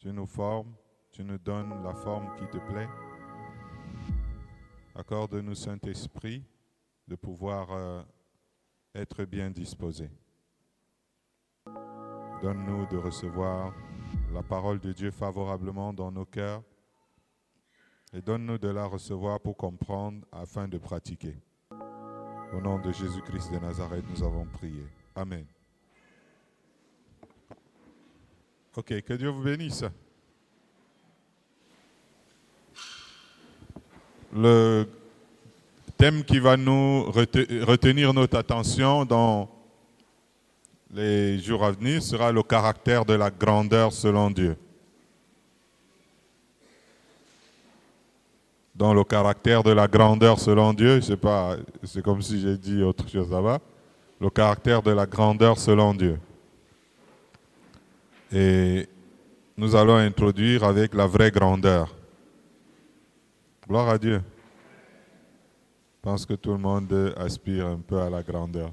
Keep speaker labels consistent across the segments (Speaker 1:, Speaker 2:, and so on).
Speaker 1: Tu nous formes, tu nous donnes la forme qui te plaît. Accorde-nous, Saint-Esprit, de pouvoir être bien disposés. Donne-nous de recevoir la parole de Dieu favorablement dans nos cœurs et donne-nous de la recevoir pour comprendre afin de pratiquer. Au nom de Jésus-Christ de Nazareth, nous avons prié. Amen. Ok, que Dieu vous bénisse. Le thème qui va nous retenir notre attention dans les jours à venir sera le caractère de la grandeur selon Dieu. Dans le caractère de la grandeur selon Dieu, je ne sais pas, c'est comme si j'ai dit autre chose là-bas. Le caractère de la grandeur selon Dieu. Et nous allons introduire avec la vraie grandeur. Gloire à Dieu. Je pense que tout le monde aspire un peu à la grandeur.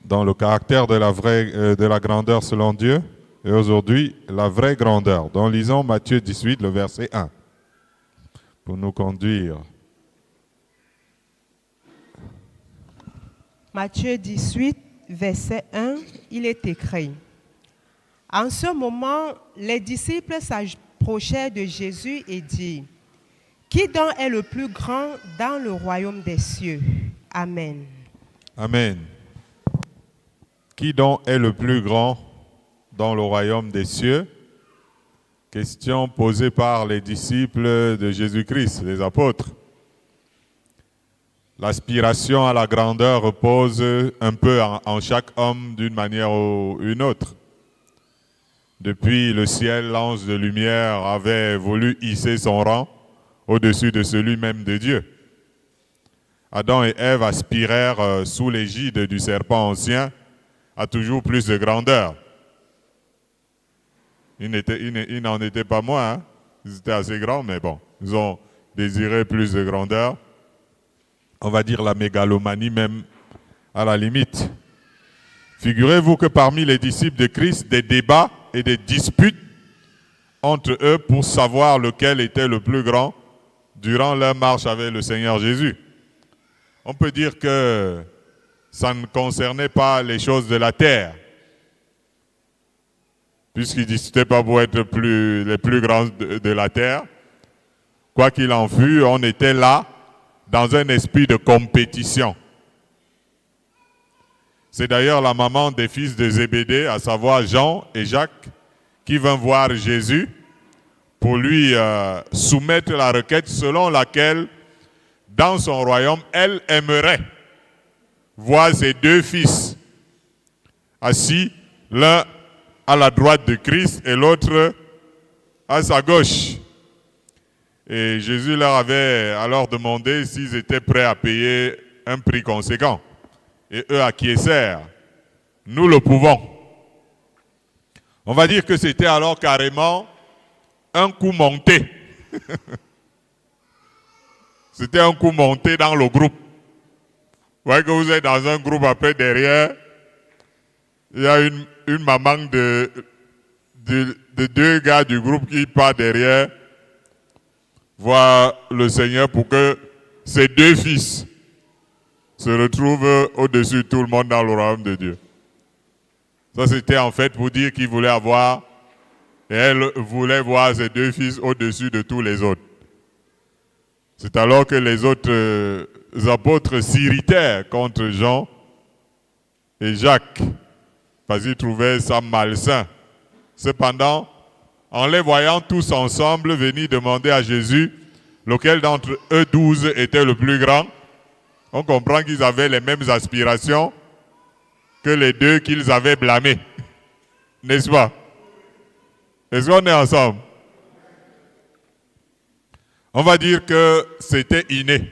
Speaker 1: Dans le caractère de la grandeur selon Dieu, et aujourd'hui, la vraie grandeur. Donc, lisons Matthieu 18, le verset 1, pour nous conduire.
Speaker 2: Matthieu 18, verset 1, il est écrit. En ce moment, les disciples s'approchèrent de Jésus et dirent, « Qui donc est le plus grand dans le royaume des cieux ?» Amen. Amen.
Speaker 1: Qui donc est le plus grand dans le royaume des cieux? Question posée par les disciples de Jésus-Christ, les apôtres. L'aspiration à la grandeur repose un peu en chaque homme d'une manière ou une autre. Depuis le ciel, l'ange de lumière avait voulu hisser son rang au-dessus de celui même de Dieu. Adam et Ève aspirèrent sous l'égide du serpent ancien à toujours plus de grandeur. Ils n'en étaient pas moins, hein? Ils étaient assez grands, mais bon, ils ont désiré plus de grandeur. On va dire la mégalomanie même à la limite. Figurez-vous que parmi les disciples de Christ, des débats et des disputes entre eux pour savoir lequel était le plus grand durant leur marche avec le Seigneur Jésus. On peut dire que ça ne concernait pas les choses de la terre, puisqu'ils ne disputaient pas pour être les plus grands de la terre. Quoi qu'il en fût, on était là dans un esprit de compétition. C'est d'ailleurs la maman des fils de Zébédée, à savoir Jean et Jacques, qui vint voir Jésus pour lui soumettre la requête selon laquelle, dans son royaume, elle aimerait voir ses deux fils assis, l'un à la droite de Christ et l'autre à sa gauche. Et Jésus leur avait alors demandé s'ils étaient prêts à payer un prix conséquent. Et eux acquiescèrent. Nous le pouvons. On va dire que c'était alors carrément un coup monté. C'était un coup monté dans le groupe. Vous voyez que vous êtes dans un groupe, après derrière, il y a une maman de deux gars du groupe qui part derrière voir le Seigneur pour que ses deux fils se retrouvent au-dessus de tout le monde dans le royaume de Dieu. Ça, c'était en fait pour dire qu'il voulait avoir, et elle voulait voir ses deux fils au-dessus de tous les autres. C'est alors que les autres apôtres s'irritèrent contre Jean et Jacques, parce qu'ils trouvaient ça malsain. Cependant, en les voyant tous ensemble venir demander à Jésus lequel d'entre eux 12 était le plus grand, on comprend qu'ils avaient les mêmes aspirations que les deux qu'ils avaient blâmés. N'est-ce pas? Est-ce qu'on est ensemble? On va dire que c'était inné.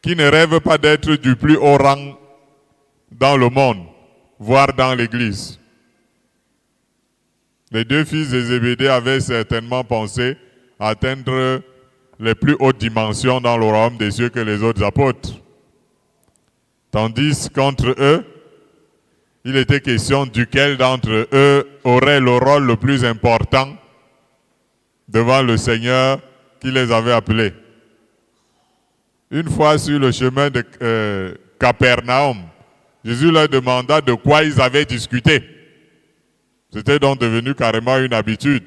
Speaker 1: Qui ne rêve pas d'être du plus haut rang dans le monde, voire dans l'église. Les deux fils de Zébédée avaient certainement pensé atteindre les plus hautes dimensions dans le royaume des cieux que les autres apôtres. Tandis qu'entre eux, il était question duquel d'entre eux aurait le rôle le plus important devant le Seigneur qui les avait appelés. Une fois sur le chemin de Capernaum, Jésus leur demanda de quoi ils avaient discuté. C'était donc devenu carrément une habitude,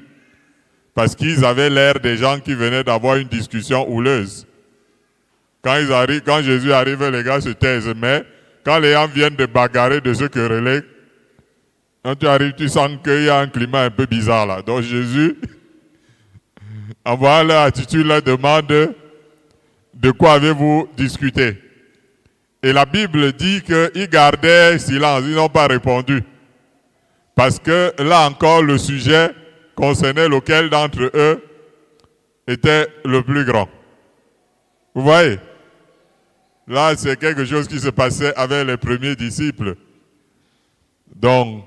Speaker 1: parce qu'ils avaient l'air des gens qui venaient d'avoir une discussion houleuse. Quand Jésus arrive, les gars se taisent, mais quand les gens viennent de bagarrer, de se quereller, quand tu arrives, tu sens qu'il y a un climat un peu bizarre là. Donc Jésus, en voyant leur attitude, leur demande de quoi avez-vous discuté. Et la Bible dit qu'ils gardaient silence, ils n'ont pas répondu. Parce que là encore, le sujet concernait lequel d'entre eux était le plus grand. Vous voyez? Là, c'est quelque chose qui se passait avec les premiers disciples. Donc,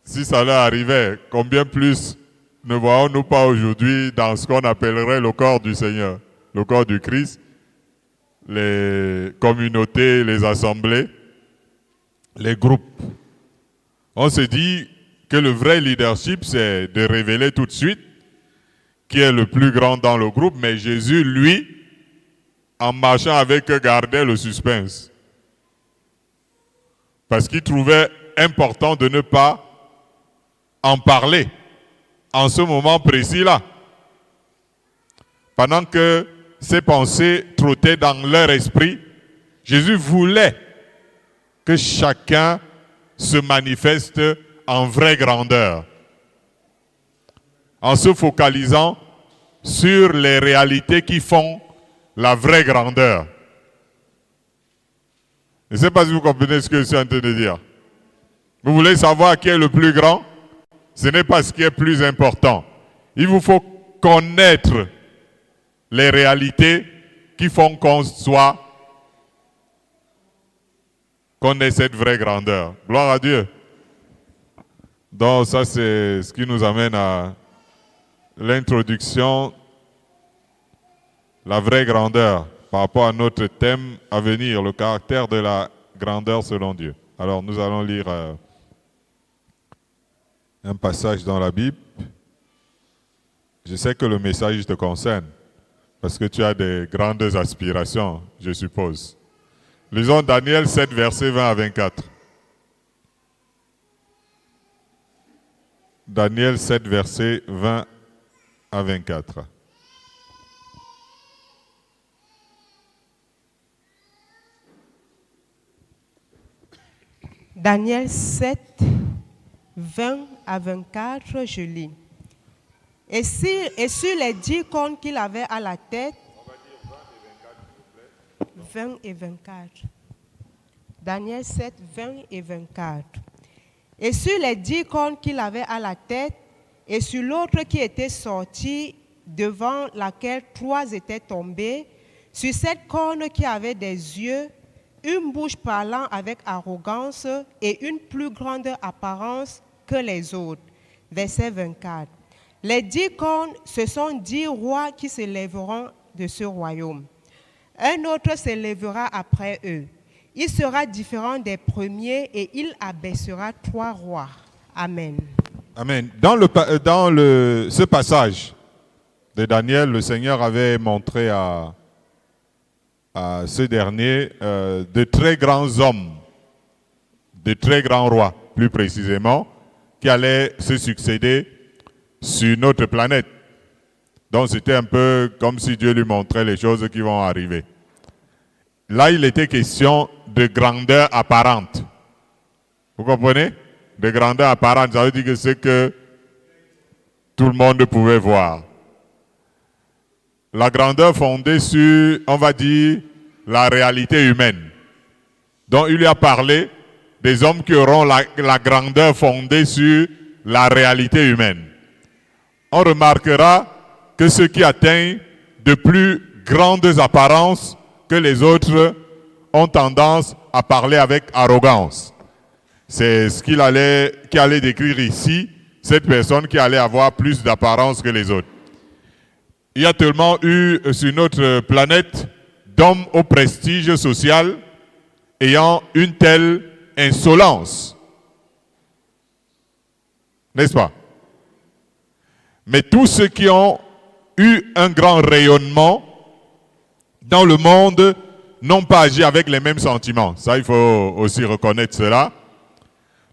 Speaker 1: si ça leur arrivait, combien plus ne voyons-nous pas aujourd'hui dans ce qu'on appellerait le corps du Seigneur, le corps du Christ, les communautés, les assemblées, les groupes. On se dit que le vrai leadership, c'est de révéler tout de suite qui est le plus grand dans le groupe, mais Jésus, lui, en marchant avec eux, gardait le suspense. Parce qu'il trouvait important de ne pas en parler en ce moment précis-là. Pendant que ces pensées trottaient dans leur esprit, Jésus voulait que chacun se manifeste en vraie grandeur, en se focalisant sur les réalités qui font la vraie grandeur. Je ne sais pas si vous comprenez ce que je suis en train de dire. Vous voulez savoir qui est le plus grand? Ce n'est pas ce qui est plus important. Il vous faut connaître les réalités qui font qu'on ait cette vraie grandeur. Gloire à Dieu. Donc ça, c'est ce qui nous amène à l'introduction, la vraie grandeur, par rapport à notre thème à venir, le caractère de la grandeur selon Dieu. Alors nous allons lire un passage dans la Bible. Je sais que le message te concerne, parce que tu as des grandes aspirations, je suppose. Lisons Daniel 7, versets 20 à 24. Daniel 7, versets 20 à 24.
Speaker 2: Daniel 7, 20 à 24, je lis. Et sur les 10 cornes qu'il avait à la tête, 20 et 24. Daniel 7, 20 et 24. Et sur les 10 cornes qu'il avait à la tête, et sur l'autre qui était sortie, devant laquelle 3 étaient tombés, sur cette corne qui avait des yeux, une bouche parlant avec arrogance et une plus grande apparence que les autres. Verset 24. Les 10 cornes, ce sont 10 rois qui se lèveront de ce royaume. Un autre se lèvera après eux. Il sera différent des premiers et il abaissera 3 rois. Amen.
Speaker 1: Amen. Dans ce passage de Daniel, le Seigneur avait montré à ce dernier de très grands hommes, de très grands rois, plus précisément, qui allaient se succéder sur notre planète. Donc c'était un peu comme si Dieu lui montrait les choses qui vont arriver. Là, il était question de grandeur apparente. Vous comprenez? De grandeur apparente, ça veut dire que c'est que tout le monde pouvait voir. La grandeur fondée sur, on va dire, la réalité humaine. Donc il lui a parlé des hommes qui auront la grandeur fondée sur la réalité humaine. On remarquera que ceux qui atteignent de plus grandes apparences que les autres ont tendance à parler avec arrogance. C'est ce qu'il allait décrire ici, cette personne qui allait avoir plus d'apparence que les autres. Il y a tellement eu sur notre planète d'hommes au prestige social ayant une telle insolence N'est-ce pas? Mais tous ceux qui ont eu un grand rayonnement dans le monde n'ont pas agi avec les mêmes sentiments. Ça, il faut aussi reconnaître cela.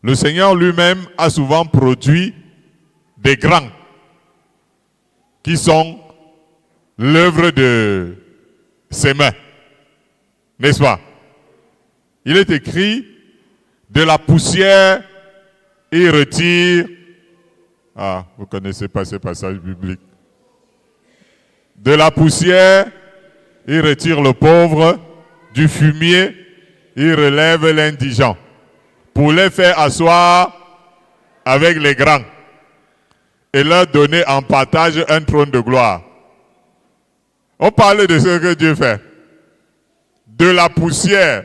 Speaker 1: Le Seigneur lui-même a souvent produit des grands qui sont l'œuvre de ses mains. N'est-ce pas? Il est écrit, de la poussière, il retire... Ah, vous ne connaissez pas ce passage biblique. De la poussière, il retire le pauvre, du fumier, il relève l'indigent, pour les faire asseoir avec les grands et leur donner en partage un trône de gloire. On parle de ce que Dieu fait. De la poussière,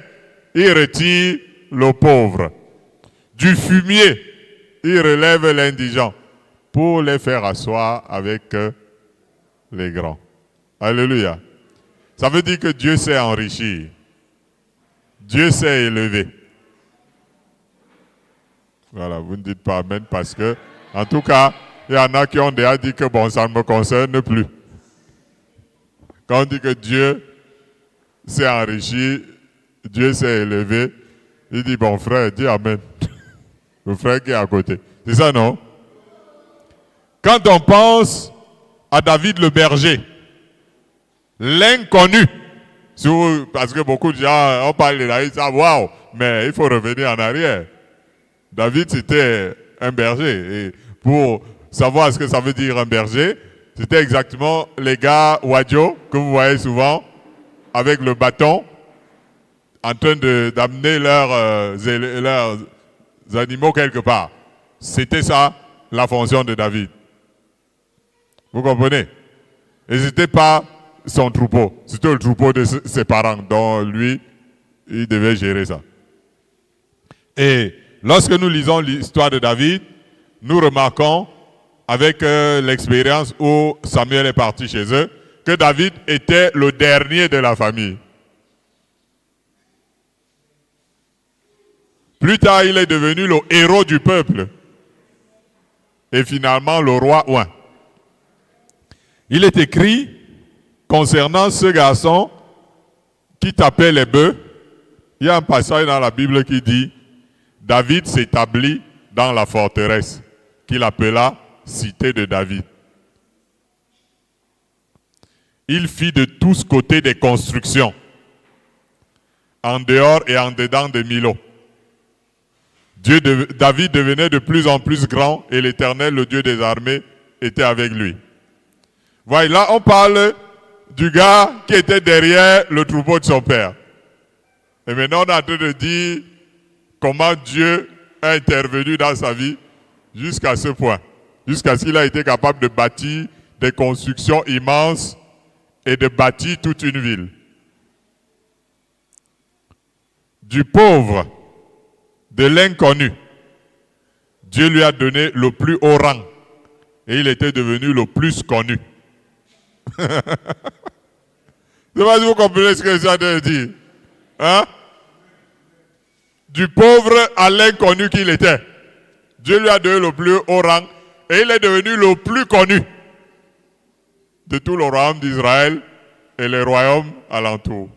Speaker 1: il retire le pauvre. Du fumier, il relève l'indigent pour les faire asseoir avec les grands. Alléluia. Ça veut dire que Dieu s'est enrichi. Dieu s'est élevé. Voilà, vous ne dites pas amen parce que, en tout cas, il y en a qui ont déjà dit que bon, ça ne me concerne plus. Quand on dit que Dieu s'est enrichi, Dieu s'est élevé, il dit bon frère, dis amen. Le frère qui est à côté. C'est ça, non? Quand on pense à David le berger, l'inconnu, parce que beaucoup de gens, on parle de David, ça, waouh, mais il faut revenir en arrière. David, c'était un berger. Et pour savoir ce que ça veut dire un berger, c'était exactement les gars wadjo, que vous voyez souvent, avec le bâton, en train d'amener leurs animaux quelque part. C'était ça, la fonction de David. Vous comprenez? Et ce n'était pas son troupeau, c'était le troupeau de ses parents, dont lui, il devait gérer ça. Et lorsque nous lisons l'histoire de David, nous remarquons, avec l'expérience où Samuel est parti chez eux, que David était le dernier de la famille. Plus tard, il est devenu le héros du peuple. Et finalement, le roi oint. Il est écrit concernant ce garçon qui tapait les bœufs. Il y a un passage dans la Bible qui dit David s'établit dans la forteresse qu'il appela Cité de David. Il fit de tous côtés des constructions, en dehors et en dedans de Milo. David devenait de plus en plus grand et l'Éternel, le Dieu des armées, était avec lui. Voilà, là on parle du gars qui était derrière le troupeau de son père. Et maintenant on est en train de dire comment Dieu a intervenu dans sa vie jusqu'à ce point. Jusqu'à ce qu'il a été capable de bâtir des constructions immenses et de bâtir toute une ville. Du pauvre, de l'inconnu, Dieu lui a donné le plus haut rang et il était devenu le plus connu. Je ne sais pas si vous comprenez ce que ça veut dire. Hein? Du pauvre à l'inconnu qu'il était. Dieu lui a donné le plus haut rang et il est devenu le plus connu de tout le royaume d'Israël et les royaumes alentours.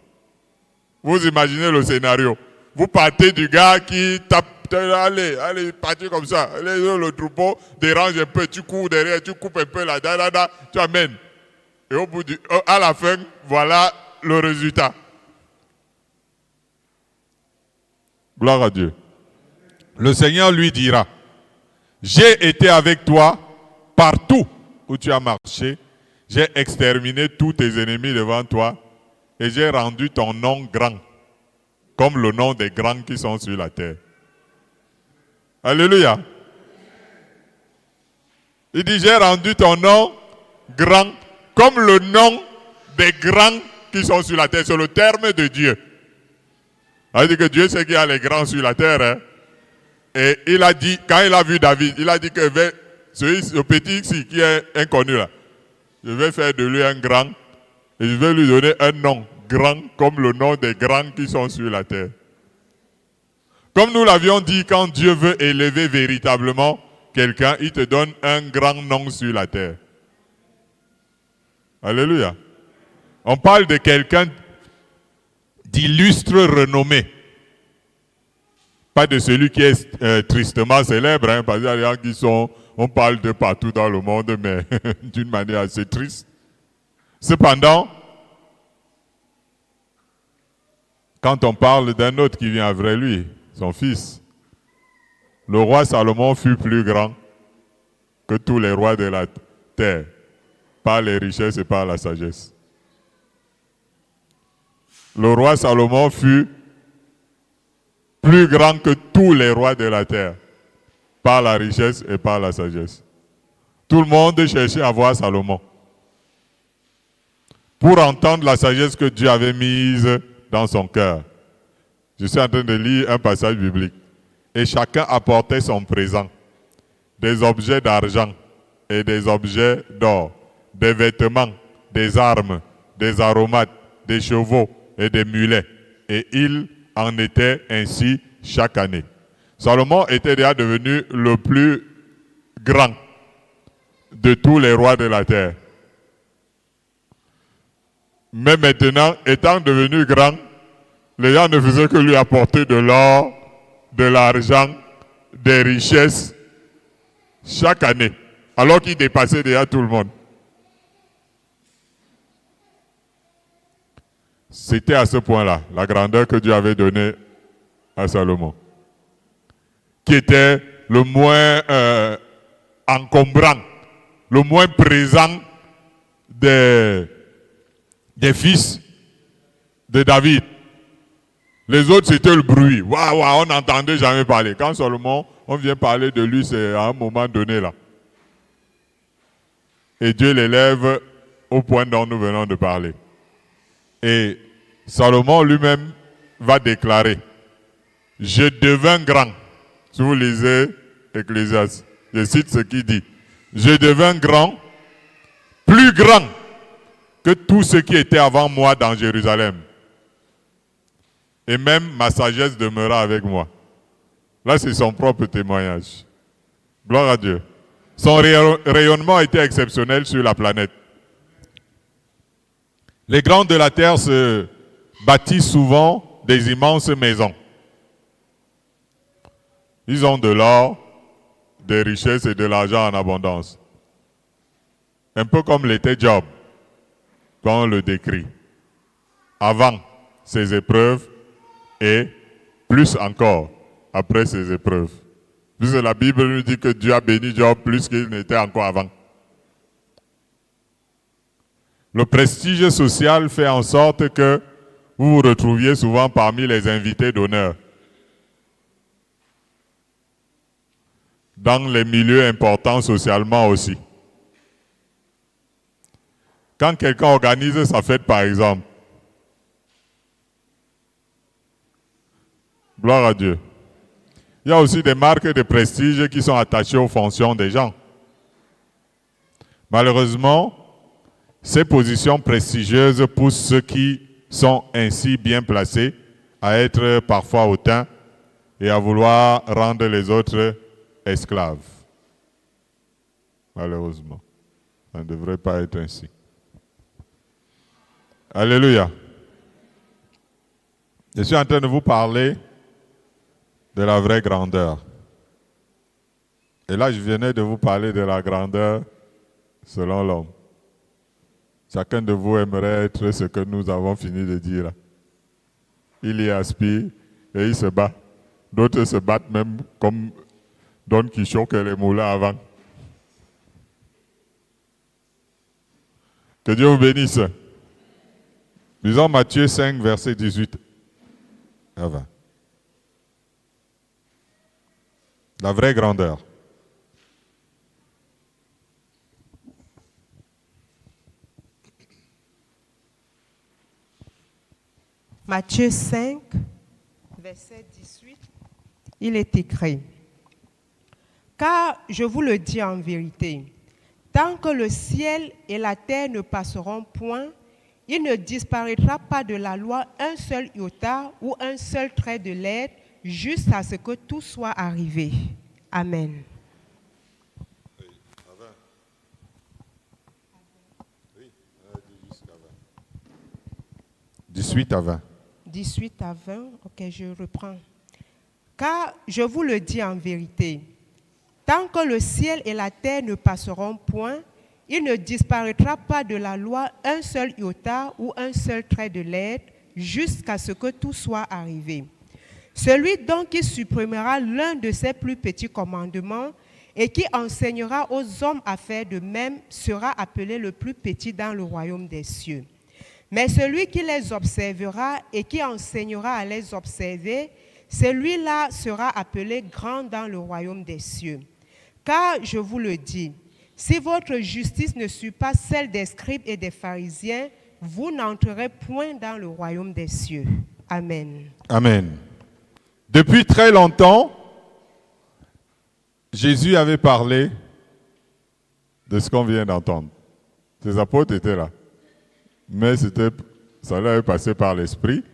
Speaker 1: Vous imaginez le scénario. Vous partez du gars qui tape, allez, partez comme ça. Allez, le troupeau dérange un peu, tu cours derrière, tu coupes un peu là, tu amènes. Et à la fin, voilà le résultat. Gloire à Dieu. Le Seigneur lui dira, j'ai été avec toi partout où tu as marché, j'ai exterminé tous tes ennemis devant toi et j'ai rendu ton nom grand, comme le nom des grands qui sont sur la terre. Alléluia. Il dit, j'ai rendu ton nom grand, comme le nom des grands qui sont sur la terre. C'est le terme de Dieu. Il dit que Dieu sait qu'il y a les grands sur la terre. Hein? Et il a dit, quand il a vu David, il a dit que ce petit ici qui est inconnu là, je vais faire de lui un grand et je vais lui donner un nom grand comme le nom des grands qui sont sur la terre. Comme nous l'avions dit, quand Dieu veut élever véritablement, quelqu'un, il te donne un grand nom sur la terre. Alléluia. On parle de quelqu'un d'illustre renommée. Pas de celui qui est tristement célèbre, hein, parce qu'il y a des gens qui sont, on parle de partout dans le monde, mais d'une manière assez triste. Cependant, quand on parle d'un autre qui vient après lui, son fils, le roi Salomon fut plus grand que tous les rois de la terre, par les richesses et par la sagesse. Le roi Salomon fut plus grand que tous les rois de la terre, par la richesse et par la sagesse. Tout le monde cherchait à voir Salomon pour entendre la sagesse que Dieu avait mise dans son cœur. Je suis en train de lire un passage biblique. Et chacun apportait son présent, des objets d'argent et des objets d'or, des vêtements, des armes, des aromates, des chevaux et des mulets. Et il en était ainsi chaque année. Salomon était déjà devenu le plus grand de tous les rois de la terre. Mais maintenant, étant devenu grand, les gens ne faisaient que lui apporter de l'or, de l'argent, des richesses chaque année, alors qu'il dépassait déjà tout le monde. C'était à ce point-là, la grandeur que Dieu avait donnée à Salomon, qui était le moins encombrant, le moins présent des fils de David. Les autres, c'était le bruit. Waouh, on n'entendait jamais parler. Quand Salomon, on vient parler de lui, c'est à un moment donné là. Et Dieu l'élève au point dont nous venons de parler. Et Salomon lui-même va déclarer, « Je devins grand. » Si vous lisez Ecclésiaste, je cite ce qu'il dit. « Je devins grand, plus grand que tout ce qui était avant moi dans Jérusalem. Et même ma sagesse demeura avec moi. » Là, c'est son propre témoignage. Gloire à Dieu. Son rayonnement était exceptionnel sur la planète. Les grands de la terre se bâtissent souvent des immenses maisons. Ils ont de l'or, des richesses et de l'argent en abondance. Un peu comme l'était Job, quand on le décrit. Avant ses épreuves, et plus encore après ces épreuves. Puisque la Bible nous dit que Dieu a béni Job plus qu'il n'était encore avant. Le prestige social fait en sorte que vous vous retrouviez souvent parmi les invités d'honneur. Dans les milieux importants socialement aussi. Quand quelqu'un organise sa fête par exemple, gloire à Dieu. Il y a aussi des marques de prestige qui sont attachées aux fonctions des gens. Malheureusement, ces positions prestigieuses poussent ceux qui sont ainsi bien placés à être parfois hautains et à vouloir rendre les autres esclaves. Malheureusement, ça ne devrait pas être ainsi. Alléluia. Je suis en train de vous parler de la vraie grandeur. Et là, je venais de vous parler de la grandeur selon l'homme. Chacun de vous aimerait être ce que nous avons fini de dire là. Il y aspire et il se bat. D'autres se battent même comme Don Quichotte et les moulins avant. Que Dieu vous bénisse. Lisons Matthieu 5, verset 18 à 20. La vraie grandeur.
Speaker 2: Matthieu 5, verset 18, il est écrit, « Car je vous le dis en vérité, tant que le ciel et la terre ne passeront point, il ne disparaîtra pas de la loi un seul iota ou un seul trait de lettre, jusqu'à ce que tout soit arrivé. » Amen.
Speaker 1: 18 à 20.
Speaker 2: 18 à 20, ok, je reprends. Car je vous le dis en vérité, tant que le ciel et la terre ne passeront point, il ne disparaîtra pas de la loi un seul iota ou un seul trait de lettre jusqu'à ce que tout soit arrivé. Celui donc qui supprimera l'un de ses plus petits commandements et qui enseignera aux hommes à faire de même sera appelé le plus petit dans le royaume des cieux. Mais celui qui les observera et qui enseignera à les observer, celui-là sera appelé grand dans le royaume des cieux. Car je vous le dis, si votre justice ne suit pas celle des scribes et des pharisiens, vous n'entrerez point dans le royaume des cieux. Amen.
Speaker 1: Amen. Depuis très longtemps, Jésus avait parlé de ce qu'on vient d'entendre. Ses apôtres étaient là. Mais ça leur est passé par l'esprit.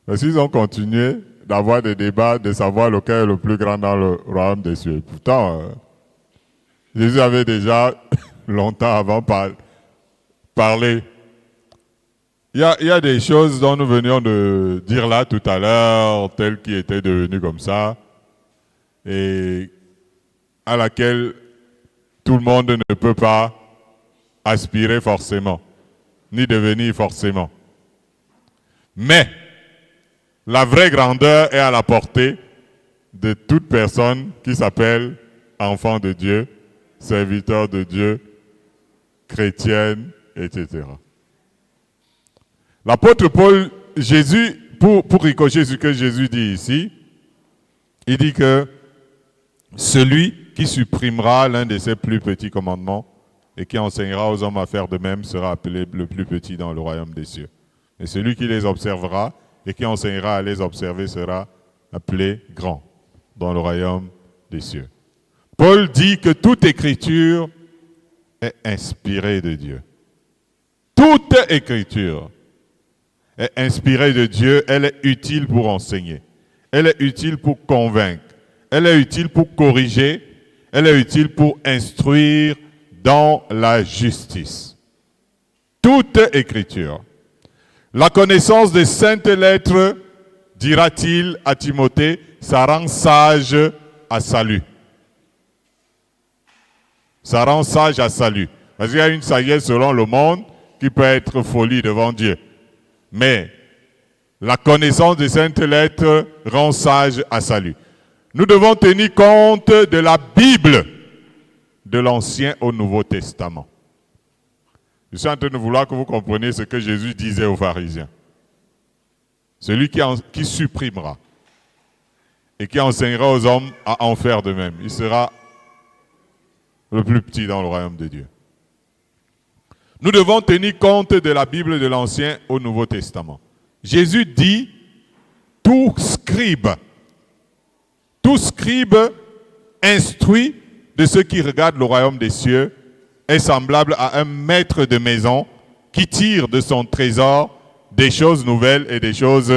Speaker 1: Parce qu'ils ont continué d'avoir des débats, de savoir lequel est le plus grand dans le royaume des cieux. Pourtant, Jésus avait déjà longtemps avant parlé. Il y a des choses dont nous venions de dire là tout à l'heure, telles qui étaient devenues comme ça, et à laquelle tout le monde ne peut pas aspirer forcément, ni devenir forcément. Mais la vraie grandeur est à la portée de toute personne qui s'appelle enfant de Dieu, serviteur de Dieu, chrétienne, etc. L'apôtre Paul, Jésus, pour ricocher ce que Jésus dit ici, il dit que celui qui supprimera l'un de ses plus petits commandements et qui enseignera aux hommes à faire de même sera appelé le plus petit dans le royaume des cieux. Et celui qui les observera et qui enseignera à les observer sera appelé grand dans le royaume des cieux. Paul dit que toute écriture est inspirée de Dieu. Toute écriture est inspirée de Dieu, elle est utile pour enseigner, elle est utile pour convaincre, elle est utile pour corriger, elle est utile pour instruire dans la justice. Toute écriture. La connaissance des saintes lettres, dira-t-il à Timothée, ça rend sage à salut. Ça rend sage à salut. Parce qu'il y a une sagesse selon le monde qui peut être folie devant Dieu. Mais la connaissance des saintes lettres rend sage à salut. Nous devons tenir compte de la Bible, de l'Ancien au Nouveau Testament. Je suis en train de vouloir que vous compreniez ce que Jésus disait aux pharisiens. Celui qui supprimera et qui enseignera aux hommes à en faire de même, il sera le plus petit dans le royaume de Dieu. Nous devons tenir compte de la Bible de l'Ancien au Nouveau Testament. Jésus dit, tout scribe instruit de ceux qui regardent le royaume des cieux est semblable à un maître de maison qui tire de son trésor des choses nouvelles et des choses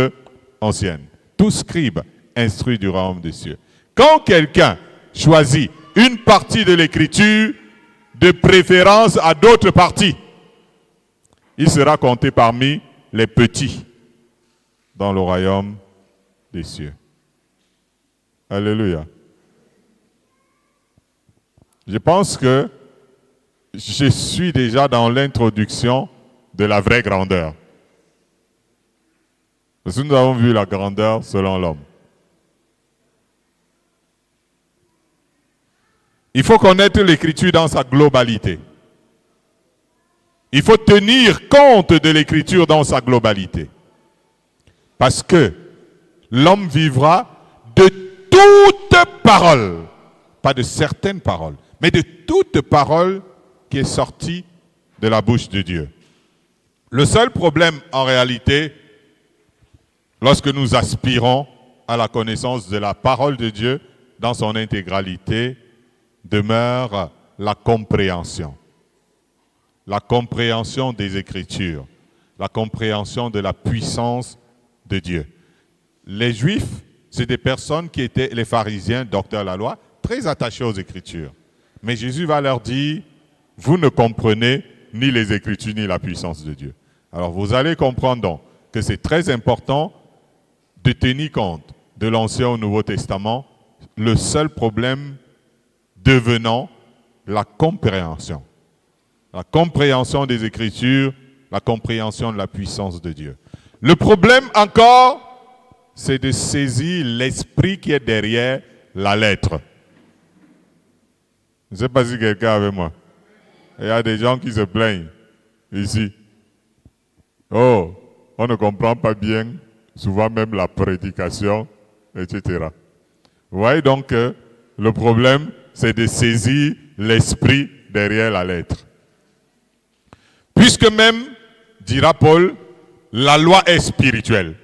Speaker 1: anciennes. Tout scribe instruit du royaume des cieux. Quand quelqu'un choisit une partie de l'écriture de préférence à d'autres parties, il sera compté parmi les petits dans le royaume des cieux. Alléluia. Je pense que je suis déjà dans l'introduction de la vraie grandeur. Parce que nous avons vu la grandeur selon l'homme. Il faut connaître l'écriture dans sa globalité. Il faut tenir compte de l'écriture dans sa globalité. Parce que l'homme vivra de toute parole, pas de certaines paroles, mais de toute parole qui est sortie de la bouche de Dieu. Le seul problème en réalité, lorsque nous aspirons à la connaissance de la parole de Dieu dans son intégralité, demeure la compréhension. La compréhension des Écritures, la compréhension de la puissance de Dieu. Les Juifs, c'est des personnes qui étaient, les pharisiens, docteurs de la loi, très attachés aux Écritures. Mais Jésus va leur dire, vous ne comprenez ni les Écritures ni la puissance de Dieu. Alors vous allez comprendre donc que c'est très important de tenir compte de l'Ancien au Nouveau Testament, le seul problème devenant la compréhension. La compréhension des Écritures, la compréhension de la puissance de Dieu. Le problème encore, c'est de saisir l'esprit qui est derrière la lettre. Je ne sais pas si quelqu'un est avec moi. Il y a des gens qui se plaignent ici. Oh, on ne comprend pas bien, souvent même la prédication, etc. Vous voyez donc que le problème, c'est de saisir l'esprit derrière la lettre. Puisque même, dira Paul, la loi est spirituelle.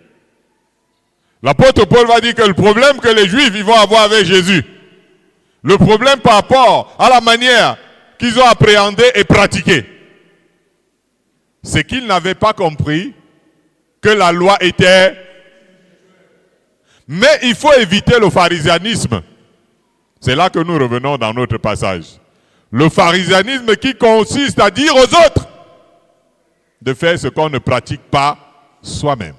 Speaker 1: L'apôtre Paul va dire que le problème que les Juifs ils vont avoir avec Jésus, le problème par rapport à la manière qu'ils ont appréhendé et pratiqué, c'est qu'ils n'avaient pas compris que la loi était... Mais il faut éviter le pharisianisme. C'est là que nous revenons dans notre passage. Le pharisianisme qui consiste à dire aux autres de faire ce qu'on ne pratique pas soi-même.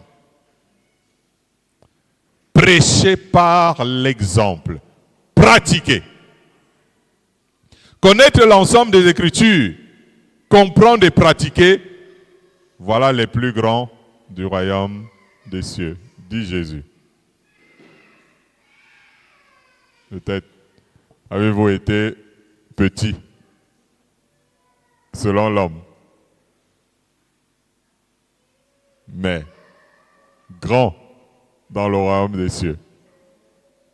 Speaker 1: Prêcher par l'exemple. Pratiquer. Connaître l'ensemble des Écritures, comprendre et pratiquer, voilà les plus grands du royaume des cieux, dit Jésus. Peut-être avez-vous été petit, selon l'homme, mais grand dans le royaume des cieux.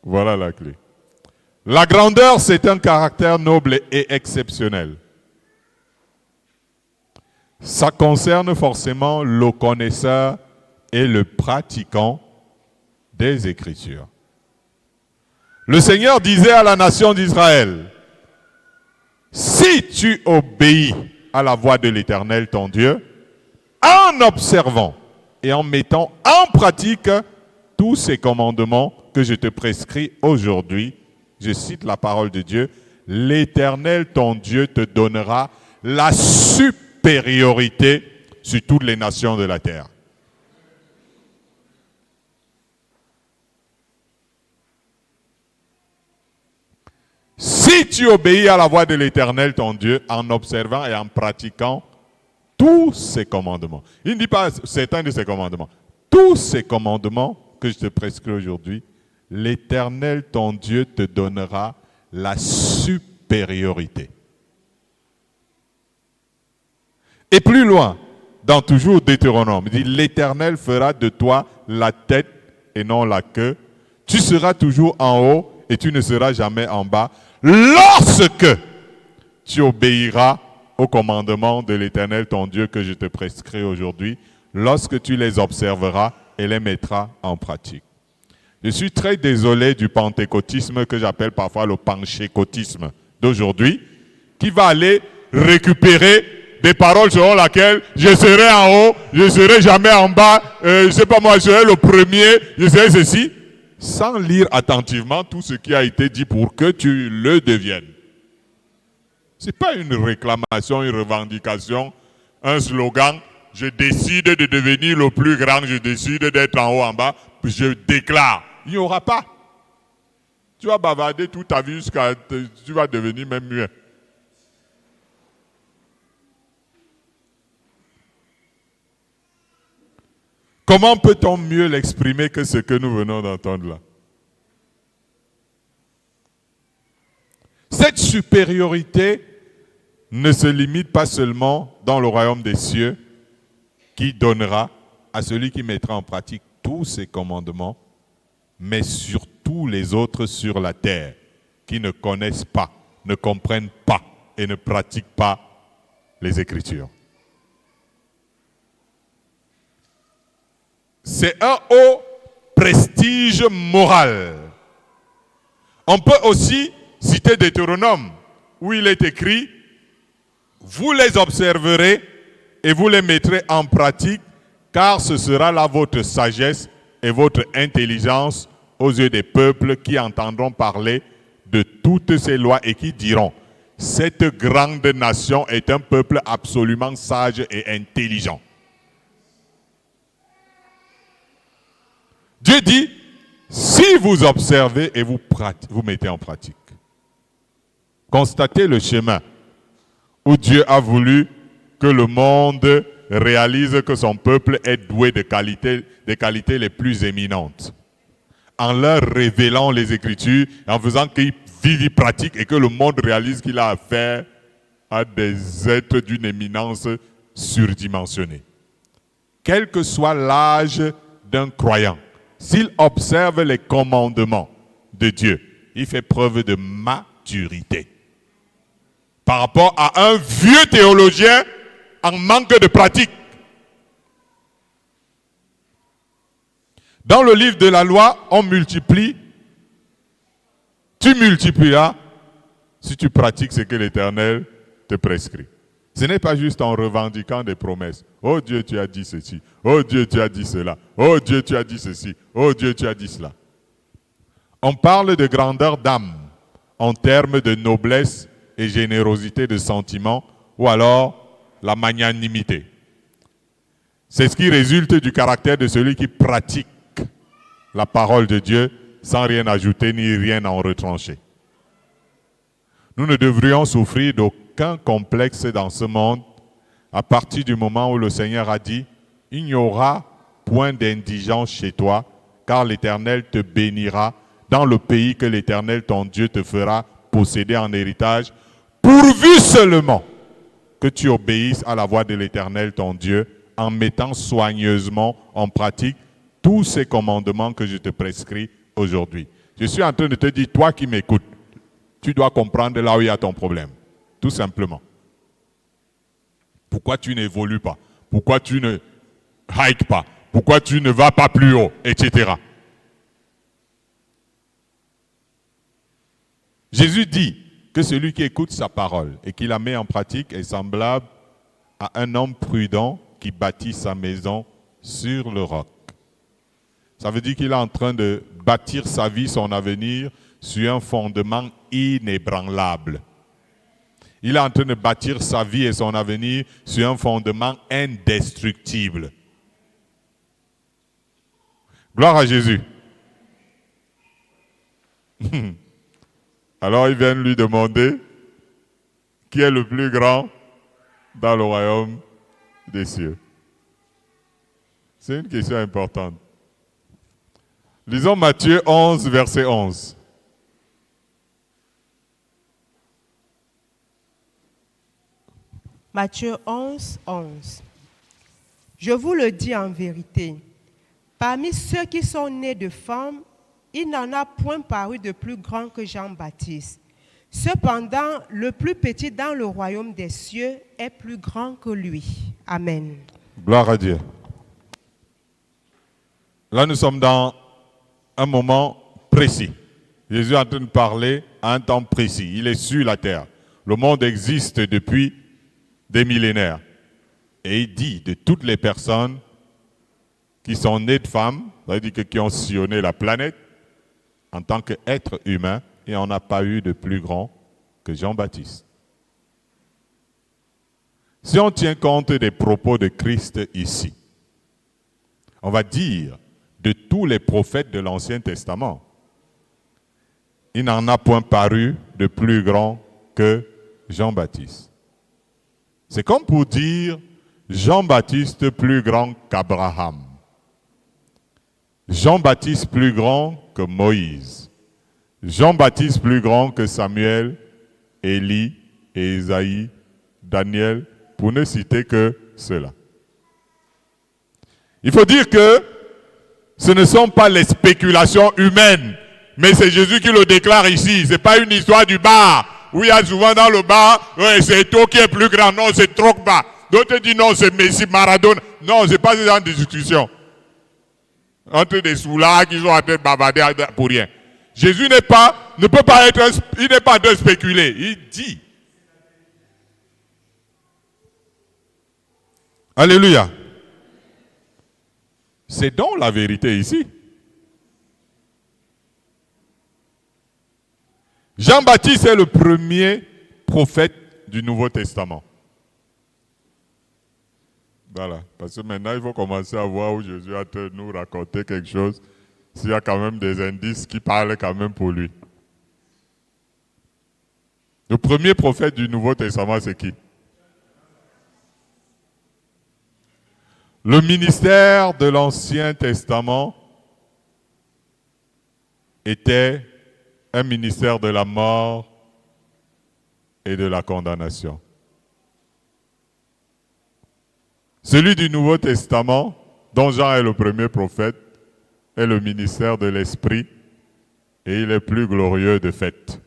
Speaker 1: Voilà la clé. La grandeur, c'est un caractère noble et exceptionnel. Ça concerne forcément le connaisseur et le pratiquant des Écritures. Le Seigneur disait à la nation d'Israël, si tu obéis à la voix de l'Éternel ton Dieu, en observant et en mettant en pratique tous ces commandements que je te prescris aujourd'hui, je cite la parole de Dieu, l'Éternel ton Dieu te donnera la supériorité sur toutes les nations de la terre. Si tu obéis à la voix de l'Éternel ton Dieu en observant et en pratiquant tous ses commandements. Il ne dit pas certains de ses commandements. Tous ces commandements que je te prescris aujourd'hui, l'Éternel ton Dieu te donnera la supériorité. Et plus loin, dans toujours Deutéronome, il dit l'Éternel fera de toi la tête et non la queue. Tu seras toujours en haut et tu ne seras jamais en bas. Lorsque tu obéiras aux commandements de l'Éternel ton Dieu que je te prescris aujourd'hui, lorsque tu les observeras et les mettras en pratique. Je suis très désolé du pentecôtisme que j'appelle parfois le panchécotisme d'aujourd'hui, qui va aller récupérer des paroles selon lesquelles je serai en haut, je ne serai jamais en bas, je ne sais pas moi, je serai le premier, je serai ceci, sans lire attentivement tout ce qui a été dit pour que tu le deviennes. Ce n'est pas une réclamation, une revendication, un slogan. Je décide de devenir le plus grand, je décide d'être en haut, en bas, puis je déclare. Il n'y aura pas. Tu vas bavarder toute ta vie jusqu'à... Tu vas devenir même mieux. Comment peut-on mieux l'exprimer que ce que nous venons d'entendre là? Cette supériorité ne se limite pas seulement dans le royaume des cieux qui donnera à celui qui mettra en pratique tous ses commandements, mais surtout les autres sur la terre qui ne connaissent pas, ne comprennent pas et ne pratiquent pas les Écritures. C'est un haut prestige moral. On peut aussi citer Deutéronome, où il est écrit « Vous les observerez et vous les mettrez en pratique, car ce sera là votre sagesse et votre intelligence aux yeux des peuples qui entendront parler de toutes ces lois et qui diront « Cette grande nation est un peuple absolument sage et intelligent. » Dieu dit, si vous observez et vous mettez en pratique, constatez le chemin où Dieu a voulu que le monde réalise que son peuple est doué des qualités les plus éminentes, en leur révélant les Écritures, en faisant qu'ils vivent, ils pratiquent et que le monde réalise qu'il a affaire à des êtres d'une éminence surdimensionnée. Quel que soit l'âge d'un croyant, s'il observe les commandements de Dieu, il fait preuve de maturité. Par rapport à un vieux théologien en manque de pratique. Dans le livre de la loi, on multiplie. Tu multiplieras si tu pratiques ce que l'Éternel te prescrit. Ce n'est pas juste en revendiquant des promesses. Oh Dieu, tu as dit ceci. Oh Dieu, tu as dit cela. Oh Dieu, tu as dit ceci. Oh Dieu, tu as dit cela. On parle de grandeur d'âme en termes de noblesse et générosité de sentiment, ou alors la magnanimité. C'est ce qui résulte du caractère de celui qui pratique la parole de Dieu sans rien ajouter ni rien en retrancher. Nous ne devrions souffrir d'aucun complexe dans ce monde à partir du moment où le Seigneur a dit « Il n'y aura point d'indigence chez toi, car l'Éternel te bénira dans le pays que l'Éternel ton Dieu te fera posséder en héritage, pourvu seulement que tu obéisses à la voix de l'Éternel ton Dieu en mettant soigneusement en pratique tous ces commandements que je te prescris aujourd'hui. » Je suis en train de te dire, toi qui m'écoutes, tu dois comprendre là où il y a ton problème. Tout simplement. Pourquoi tu n'évolues pas? Pourquoi tu ne hikes pas? Pourquoi tu ne vas pas plus haut? Etc. Jésus dit que celui qui écoute sa parole et qui la met en pratique est semblable à un homme prudent qui bâtit sa maison sur le roc. Ça veut dire qu'il est en train de bâtir sa vie, son avenir, sur un fondement inébranlable. Il est en train de bâtir sa vie et son avenir sur un fondement indestructible. Gloire à Jésus. Alors ils viennent lui demander qui est le plus grand dans le royaume des cieux. C'est une question importante. Lisons Matthieu 11, verset 11.
Speaker 2: Matthieu 11, 11. Je vous le dis en vérité, parmi ceux qui sont nés de femmes, il n'en a point paru de plus grand que Jean-Baptiste. Cependant, le plus petit dans le royaume des cieux est plus grand que lui. Amen.
Speaker 1: Gloire à Dieu. Là, nous sommes dans un moment précis. Jésus est en train de parler à un temps précis. Il est sur la terre. Le monde existe depuis des millénaires. Et il dit de toutes les personnes qui sont nées de femmes, c'est-à-dire qui ont sillonné la planète, en tant qu'être humain, et on n'a pas eu de plus grand que Jean-Baptiste. Si on tient compte des propos de Christ ici, on va dire de tous les prophètes de l'Ancien Testament, il n'en a point paru de plus grand que Jean-Baptiste. C'est comme pour dire Jean-Baptiste plus grand qu'Abraham. Jean-Baptiste plus grand que Moïse. Jean-Baptiste plus grand que Samuel, Élie, Ésaïe, Daniel, pour ne citer que cela. Il faut dire que ce ne sont pas les spéculations humaines, mais c'est Jésus qui le déclare ici. Ce n'est pas une histoire du bar, où il y a souvent dans le bar, ouais, c'est toi qui es plus grand, non, c'est Drogba. D'autres disent non, c'est Messi, Maradona. Non, ce n'est pas ce genre de discussion. Entre des sous-là qui sont en train de bavarder pour rien. Jésus ne peut pas être, il n'est pas en train de spéculer. Il dit. Alléluia. C'est donc la vérité ici. Jean-Baptiste est le premier prophète du Nouveau Testament. Voilà, parce que maintenant il faut commencer à voir où Jésus a de nous raconter quelque chose s'il y a quand même des indices qui parlent quand même pour lui. Le premier prophète du Nouveau Testament, c'est qui? Le ministère de l'Ancien Testament était un ministère de la mort et de la condamnation. Celui du Nouveau Testament, dont Jean est le premier prophète, est le ministère de l'Esprit et il est plus glorieux de fait.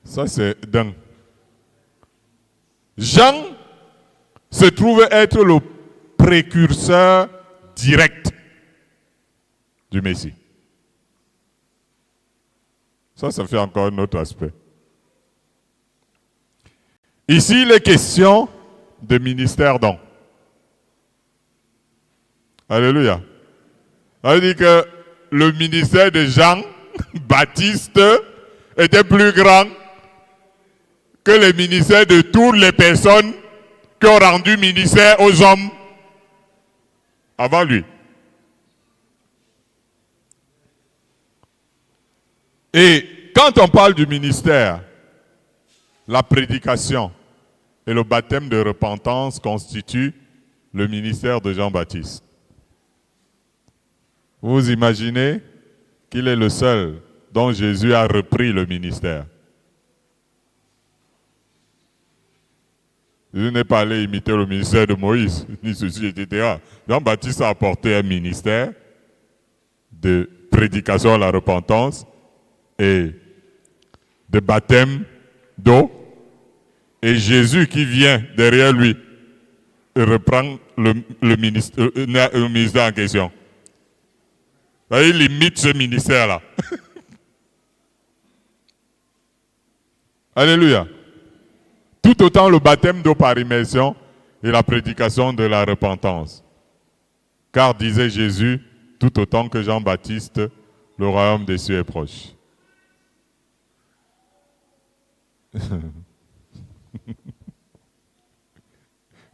Speaker 1: Ça, c'est d'un. Jean se trouve être le précurseur direct du Messie. Ça fait encore un autre aspect. Ici, il est question de ministère don. Alléluia. Ça veut dire que le ministère de Jean-Baptiste était plus grand que le ministère de toutes les personnes qui ont rendu ministère aux hommes avant lui. Et quand on parle du ministère, la prédication et le baptême de repentance constituent le ministère de Jean-Baptiste. Vous imaginez qu'il est le seul dont Jésus a repris le ministère. Jésus n'est pas allé imiter le ministère de Moïse, ni ceci, etc. Jean-Baptiste a apporté un ministère de prédication à la repentance et de baptême d'eau. Et Jésus qui vient derrière lui reprend le ministère en question. Il imite ce ministère-là. Alléluia. Tout autant le baptême d'eau par immersion et la prédication de la repentance. Car, disait Jésus, tout autant que Jean-Baptiste, le royaume des cieux est proche.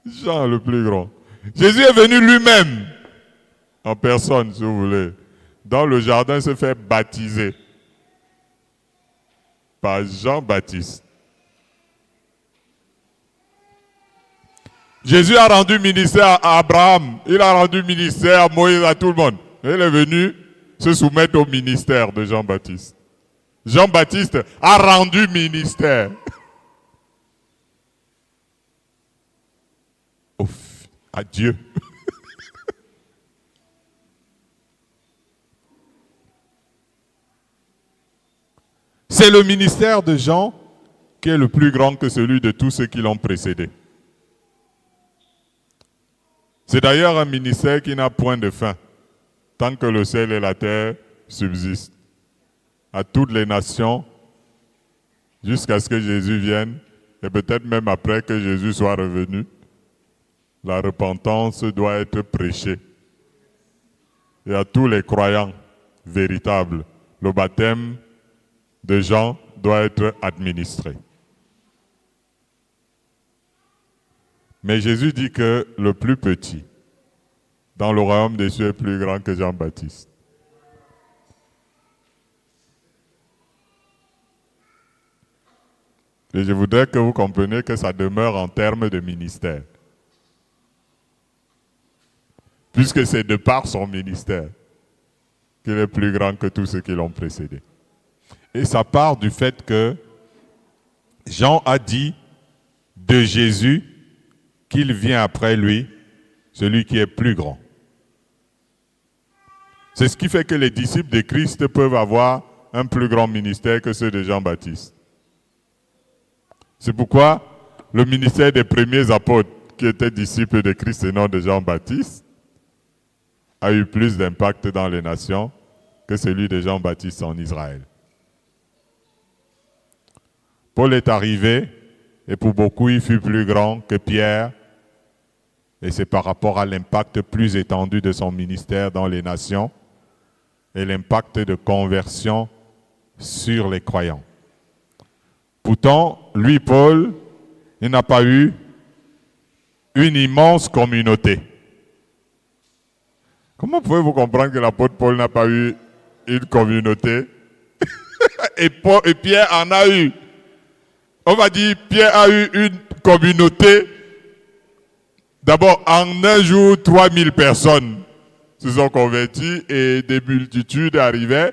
Speaker 1: Jean le plus grand. Jésus est venu lui-même, en personne si vous voulez, dans le jardin se faire baptiser par Jean-Baptiste. Jésus a rendu ministère à Abraham, il a rendu ministère à Moïse, à tout le monde. Il est venu se soumettre au ministère de Jean-Baptiste. Jean-Baptiste a rendu ministère à Dieu. C'est le ministère de Jean qui est le plus grand que celui de tous ceux qui l'ont précédé. C'est d'ailleurs un ministère qui n'a point de fin, tant que le ciel et la terre subsistent. À toutes les nations, jusqu'à ce que Jésus vienne, et peut-être même après que Jésus soit revenu, la repentance doit être prêchée. Et à tous les croyants véritables, le baptême de Jean doit être administré. Mais Jésus dit que le plus petit dans le royaume des cieux est plus grand que Jean-Baptiste. Et je voudrais que vous compreniez que ça demeure en termes de ministère. Puisque c'est de par son ministère qu'il est plus grand que tous ceux qui l'ont précédé. Et ça part du fait que Jean a dit de Jésus qu'il vient après lui, celui qui est plus grand. C'est ce qui fait que les disciples de Christ peuvent avoir un plus grand ministère que ceux de Jean-Baptiste. C'est pourquoi le ministère des premiers apôtres qui étaient disciples de Christ et non de Jean-Baptiste a eu plus d'impact dans les nations que celui de Jean-Baptiste en Israël. Paul est arrivé et pour beaucoup il fut plus grand que Pierre et c'est par rapport à l'impact plus étendu de son ministère dans les nations et l'impact de conversion sur les croyants. Pourtant, lui, Paul, il n'a pas eu une immense communauté. Comment pouvez-vous comprendre que l'apôtre Paul n'a pas eu une communauté et Pierre en a eu? On va dire Pierre a eu une communauté. D'abord, en un jour, 3000 personnes se sont converties et des multitudes arrivaient.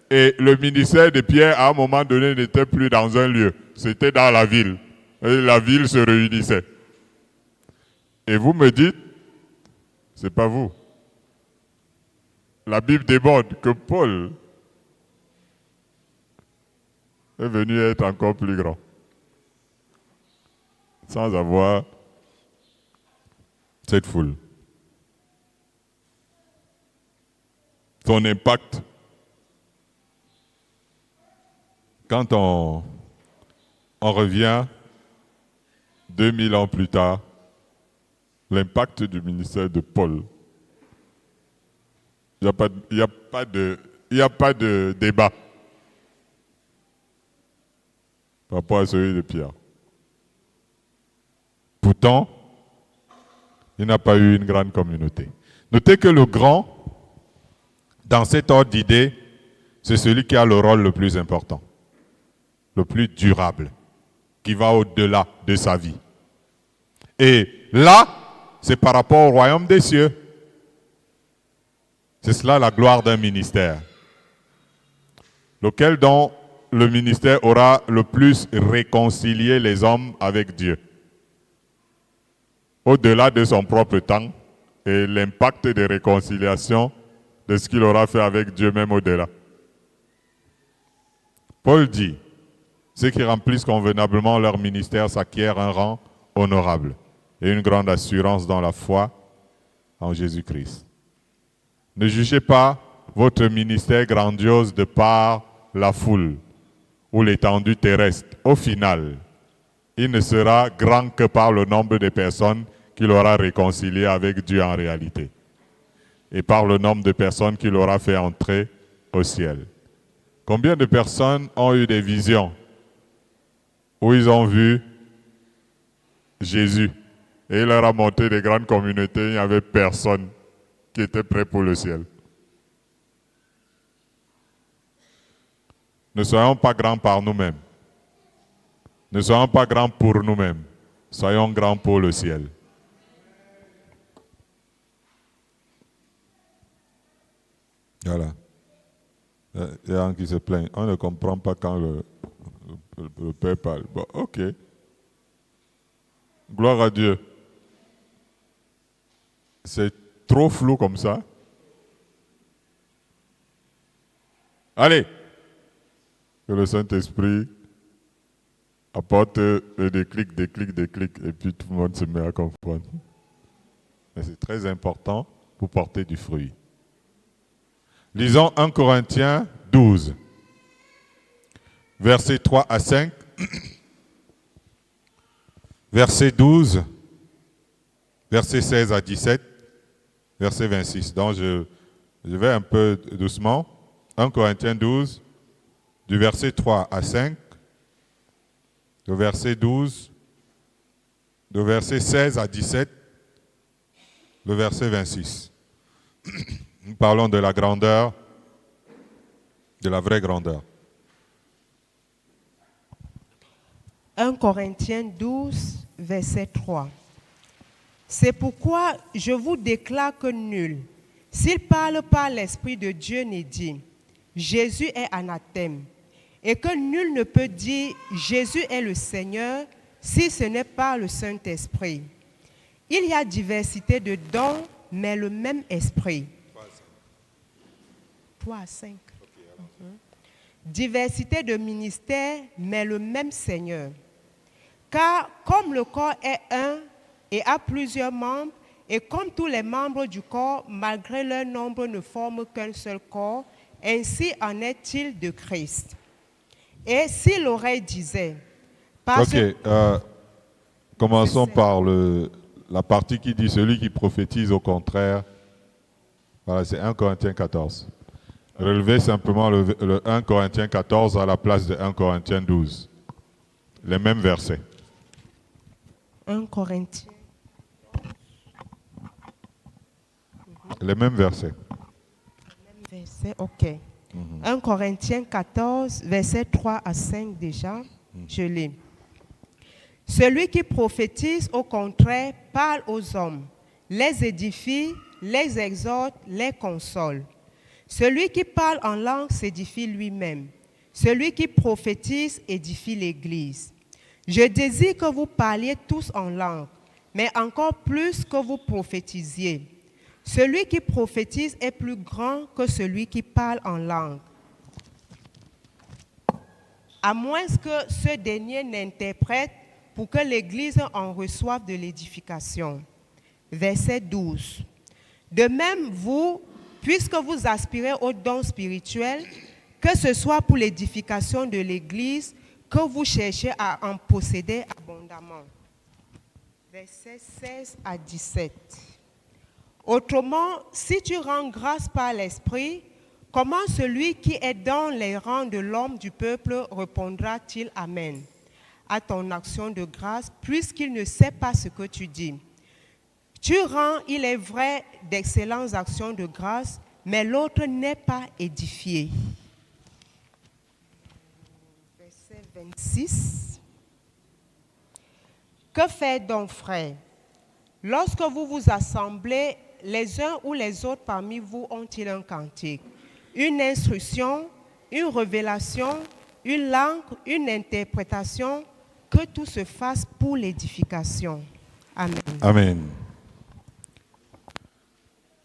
Speaker 1: Et le ministère de Pierre, à un moment donné, n'était plus dans un lieu. C'était dans la ville. Et la ville se réunissait. Et vous me dites, c'est pas vous. La Bible démontre que Paul est venu être encore plus grand. Sans avoir cette foule. Son impact, quand on revient 2000 ans plus tard, l'impact du ministère de Paul, il n'y a pas de débat par rapport à celui de Pierre. Pourtant, il n'a pas eu une grande communauté. Notez que le grand, dans cet ordre d'idées, c'est celui qui a le rôle le plus important, le plus durable, qui va au-delà de sa vie. Et là, c'est par rapport au royaume des cieux. C'est cela la gloire d'un ministère, lequel dont le ministère aura le plus réconcilié les hommes avec Dieu. Au-delà de son propre temps et l'impact de réconciliation de ce qu'il aura fait avec Dieu même au-delà. Paul dit, ceux qui remplissent convenablement leur ministère s'acquièrent un rang honorable et une grande assurance dans la foi en Jésus-Christ. Ne jugez pas votre ministère grandiose de par la foule ou l'étendue terrestre. Au final, il ne sera grand que par le nombre de personnes qu'il aura réconciliées avec Dieu en réalité et par le nombre de personnes qu'il aura fait entrer au ciel. Combien de personnes ont eu des visions où ils ont vu Jésus et il leur a montré des grandes communautés, il n'y avait personne qui était prêt pour le ciel. Ne soyons pas grands par nous-mêmes. Ne soyons pas grands pour nous-mêmes. Soyons grands pour le ciel. Voilà. Il y a un qui se plaint. On ne comprend pas quand le Père parle. Bon, ok. Gloire à Dieu. C'est trop flou comme ça. Allez. Que le Saint-Esprit apporte le déclic, et puis tout le monde se met à comprendre. Mais c'est très important pour porter du fruit. Lisons 1 Corinthiens 12, versets 3 à 5, verset 12, verset 16 à 17, verset 26. Donc je vais un peu doucement. 1 Corinthiens 12, du verset 3 à 5, le verset 12, le verset 16 à 17, le verset 26. Nous parlons de la grandeur, de la vraie grandeur.
Speaker 2: 1 Corinthiens 12, verset 3. C'est pourquoi je vous déclare que nul, s'il parle par l'Esprit de Dieu, n'est dit « Jésus est anathème », et que nul ne peut dire « Jésus est le Seigneur » si ce n'est pas le Saint-Esprit. Il y a diversité de dons, mais le même Esprit. 3 à 5. Diversité de ministères, mais le même Seigneur. Car comme le corps est un et a plusieurs membres, et comme tous les membres du corps, malgré leur nombre, ne forment qu'un seul corps, ainsi en est-il de Christ. Et si l'oreille disait...
Speaker 1: Commençons par la partie qui dit celui qui prophétise au contraire. Voilà, c'est 1 Corinthiens 14. Relevez simplement le 1 Corinthiens 14 à la place de 1 Corinthiens 12. Les mêmes versets.
Speaker 2: 1 Corinthiens.
Speaker 1: Les mêmes versets.
Speaker 2: Verset, ok. 1 Corinthiens 14, versets 3 à 5 déjà. Je lis. Celui qui prophétise, au contraire, parle aux hommes, les édifie, les exhorte, les console. Celui qui parle en langue s'édifie lui-même. Celui qui prophétise édifie l'Église. Je désire que vous parliez tous en langue, mais encore plus que vous prophétisiez. Celui qui prophétise est plus grand que celui qui parle en langue, à moins que ce dernier n'interprète pour que l'Église en reçoive de l'édification. Verset 12. De même, vous, puisque vous aspirez aux dons spirituels, que ce soit pour l'édification de l'Église, que vous cherchez à en posséder abondamment. Versets 16 à 17. Autrement, si tu rends grâce par l'Esprit, comment celui qui est dans les rangs de l'homme du peuple répondra-t-il Amen à ton action de grâce, puisqu'il ne sait pas ce que tu dis? Tu rends, il est vrai, d'excellentes actions de grâce, mais l'autre n'est pas édifié. Verset 26. Que faire donc, frères? Lorsque vous vous assemblez, les uns ou les autres parmi vous ont-ils un cantique, une instruction, une révélation, une langue, une interprétation? Que tout se fasse pour l'édification. Amen.
Speaker 1: Amen.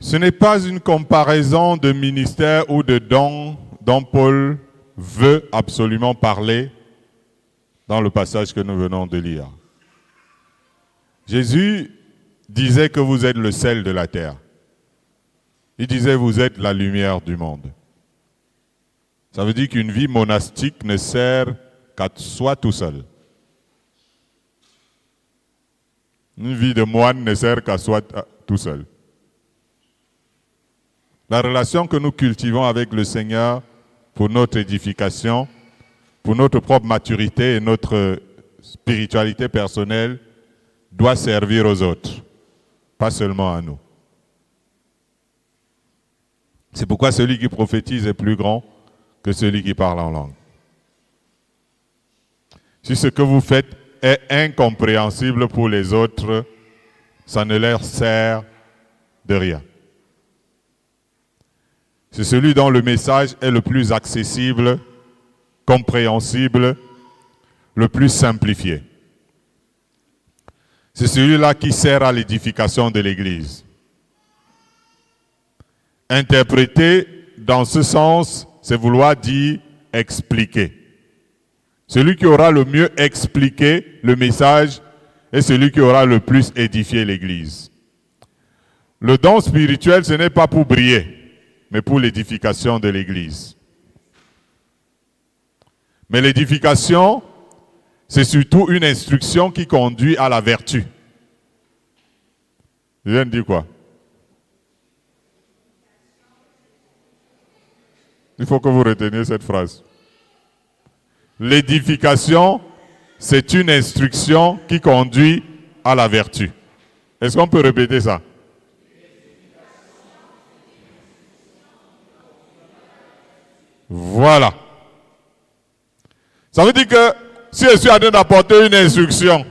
Speaker 1: Ce n'est pas une comparaison de ministère ou de dons dont Paul veut absolument parler dans le passage que nous venons de lire. Jésus disait que vous êtes le sel de la terre. Il disait vous êtes la lumière du monde. Ça veut dire qu'une vie monastique ne sert qu'à soi tout seul. Une vie de moine ne sert qu'à soi tout seul. La relation que nous cultivons avec le Seigneur pour notre édification, pour notre propre maturité et notre spiritualité personnelle doit servir aux autres, pas seulement à nous. C'est pourquoi celui qui prophétise est plus grand que celui qui parle en langue. Si ce que vous faites est incompréhensible pour les autres, ça ne leur sert de rien. C'est celui dont le message est le plus accessible, compréhensible, le plus simplifié. C'est celui-là qui sert à l'édification de l'Église. Interpréter dans ce sens, c'est vouloir dire expliquer. Celui qui aura le mieux expliqué le message est celui qui aura le plus édifié l'Église. Le don spirituel, ce n'est pas pour briller, mais pour l'édification de l'Église. Mais l'édification, c'est surtout une instruction qui conduit à la vertu. Je viens de dire quoi? Il faut que vous reteniez cette phrase. L'édification, c'est une instruction qui conduit à la vertu. Est-ce qu'on peut répéter ça? Voilà. Ça veut dire que si je suis en train d'apporter une instruction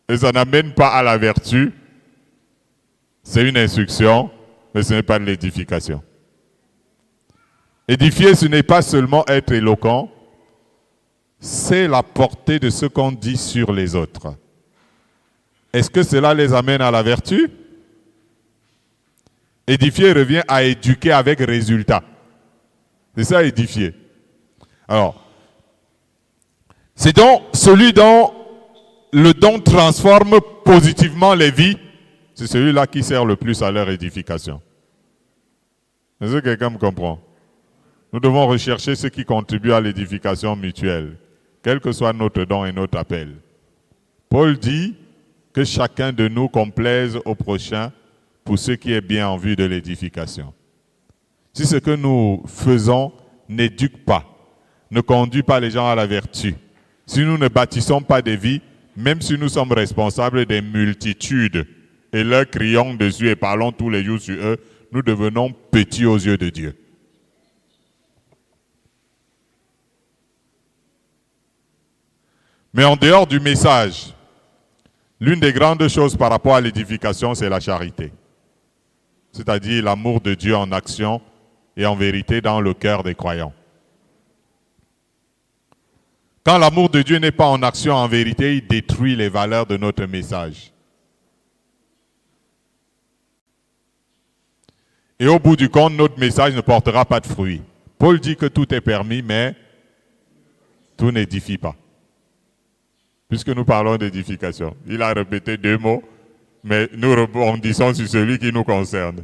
Speaker 1: et ça n'amène pas à la vertu, c'est une instruction, mais ce n'est pas de l'édification. Édifier, ce n'est pas seulement être éloquent, c'est la portée de ce qu'on dit sur les autres. Est-ce que cela les amène à la vertu? Édifier revient à éduquer avec résultat. C'est ça, édifier. Alors, c'est donc celui dont le don transforme positivement les vies, c'est celui-là qui sert le plus à leur édification. Est-ce que quelqu'un me comprend? Nous devons rechercher ce qui contribue à l'édification mutuelle, quel que soit notre don et notre appel. Paul dit que chacun de nous complaise au prochain pour ce qui est bien en vue de l'édification. Si ce que nous faisons n'éduque pas, ne conduit pas les gens à la vertu, si nous ne bâtissons pas des vies, même si nous sommes responsables des multitudes et leur crions dessus et parlons tous les jours sur eux, nous devenons petits aux yeux de Dieu. Mais en dehors du message, l'une des grandes choses par rapport à l'édification, c'est la charité. C'est-à-dire l'amour de Dieu en action et en vérité dans le cœur des croyants. Quand l'amour de Dieu n'est pas en action en vérité, il détruit les valeurs de notre message. Et au bout du compte, notre message ne portera pas de fruits. Paul dit que tout est permis, mais tout n'édifie pas. Puisque nous parlons d'édification. Il a répété 2 mots, mais nous rebondissons sur celui qui nous concerne.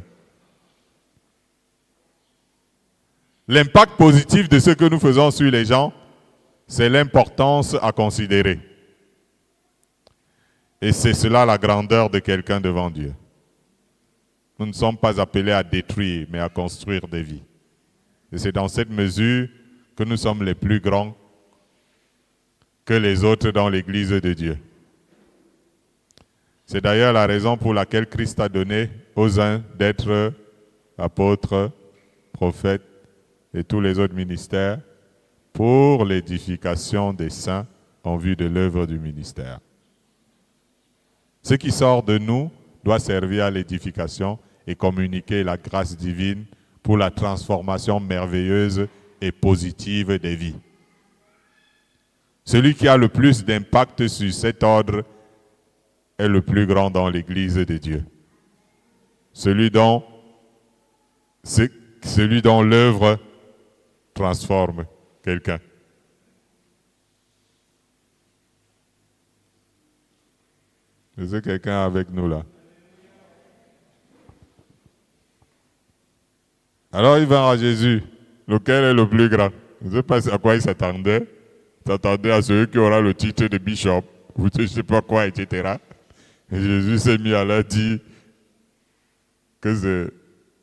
Speaker 1: L'impact positif de ce que nous faisons sur les gens, c'est l'importance à considérer. Et c'est cela la grandeur de quelqu'un devant Dieu. Nous ne sommes pas appelés à détruire, mais à construire des vies. Et c'est dans cette mesure que nous sommes les plus grands que les autres dans l'Église de Dieu. C'est d'ailleurs la raison pour laquelle Christ a donné aux uns d'être apôtres, prophètes et tous les autres ministères pour l'édification des saints en vue de l'œuvre du ministère. Ce qui sort de nous doit servir à l'édification et communiquer la grâce divine pour la transformation merveilleuse et positive des vies. Celui qui a le plus d'impact sur cet ordre est le plus grand dans l'Église de Dieu. Celui dont l'œuvre transforme quelqu'un. Est-ce que quelqu'un avec nous là? Alors il va à Jésus, lequel est le plus grand? Je ne sais pas à quoi il s'attendait. Il s'attendait à celui qui aura le titre de bishop, ou je ne sais pas quoi, etc. Et Jésus s'est mis à leur dire que c'est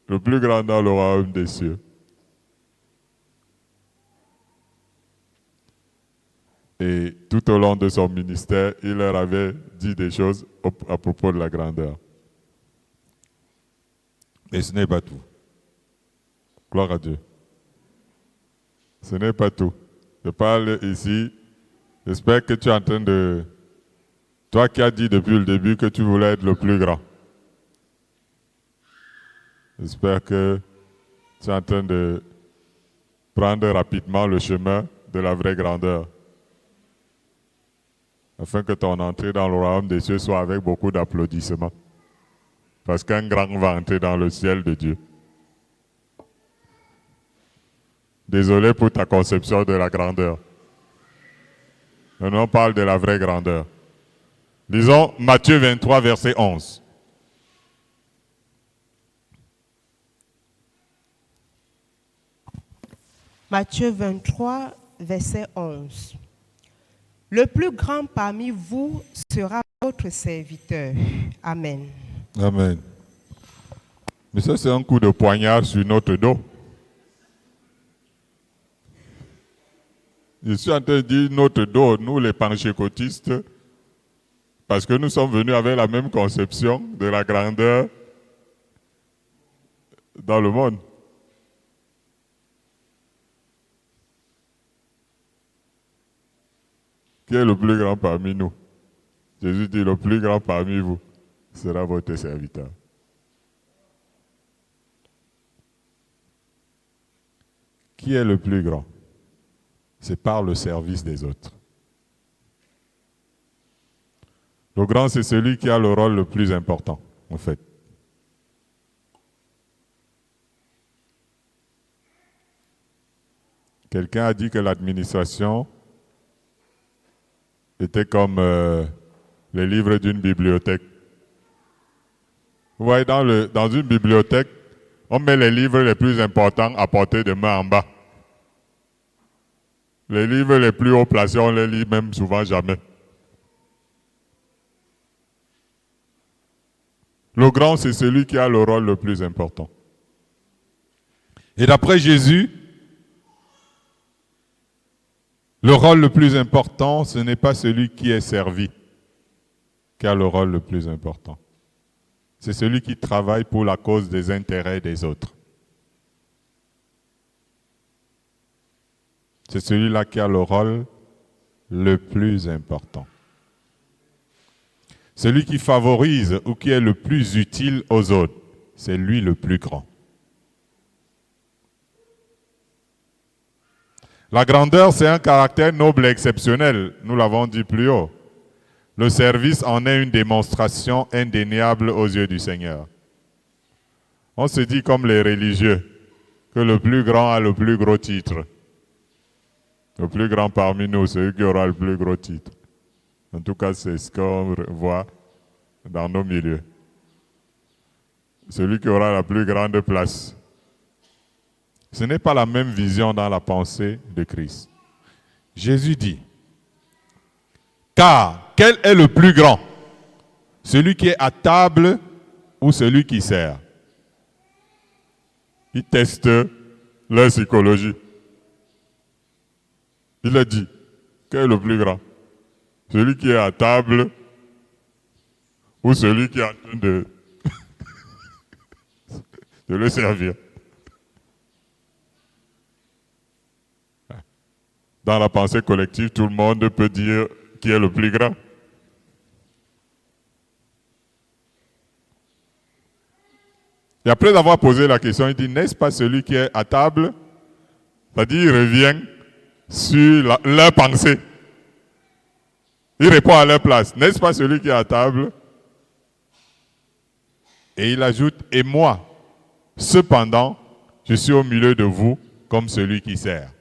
Speaker 1: le plus grand dans le royaume des cieux. Et tout au long de son ministère, il leur avait dit des choses à propos de la grandeur. Mais ce n'est pas tout. Gloire à Dieu. Ce n'est pas tout. Je parle ici. J'espère que tu es en train de... Toi qui as dit depuis le début que tu voulais être le plus grand. J'espère que tu es en train de prendre rapidement le chemin de la vraie grandeur. Afin que ton entrée dans le royaume des cieux soit avec beaucoup d'applaudissements. Parce qu'un grand va entrer dans le ciel de Dieu. Désolé pour ta conception de la grandeur. Mais on parle de la vraie grandeur. Lisons Matthieu 23, verset 11.
Speaker 2: Matthieu 23, verset 11. Le plus grand parmi vous sera votre serviteur. Amen.
Speaker 1: Amen. Mais ça, c'est un coup de poignard sur notre dos. Je suis en train de dire notre dos, nous les pentecôtistes, parce que nous sommes venus avec la même conception de la grandeur dans le monde. Qui est le plus grand parmi nous? Jésus dit, le plus grand parmi vous sera votre serviteur. Qui est le plus grand? C'est par le service des autres. Le grand, c'est celui qui a le rôle le plus important, en fait. Quelqu'un a dit que l'administration était comme les livres d'une bibliothèque. Vous voyez, dans une bibliothèque, on met les livres les plus importants à portée de main en bas. Les livres les plus haut placés, on les lit même souvent jamais. Le grand, c'est celui qui a le rôle le plus important. Et d'après Jésus, le rôle le plus important, ce n'est pas celui qui est servi qui a le rôle le plus important. c'est celui qui travaille pour la cause des intérêts des autres. C'est celui-là qui a le rôle le plus important. Celui qui favorise ou qui est le plus utile aux autres, c'est lui le plus grand. La grandeur, c'est un caractère noble et exceptionnel, nous l'avons dit plus haut. Le service en est une démonstration indéniable aux yeux du Seigneur. On se dit comme les religieux, que le plus grand a le plus gros titre. Le plus grand parmi nous, c'est celui qui aura le plus gros titre. En tout cas, c'est ce qu'on voit dans nos milieux. Celui qui aura la plus grande place. Ce n'est pas la même vision dans la pensée de Christ. Jésus dit, car quel est le plus grand? Celui qui est à table ou celui qui sert? Il teste leur psychologie. Il a dit, quel est le plus grand? Celui qui est à table ou celui qui est en train de le servir? Dans la pensée collective, tout le monde peut dire qui est le plus grand. Et après avoir posé la question, il dit, n'est-ce pas celui qui est à table? C'est-à-dire, il revient sur leur pensée. Il répond à leur place. N'est-ce pas celui qui est à table? Et il ajoute, et moi, cependant, je suis au milieu de vous comme celui qui sert.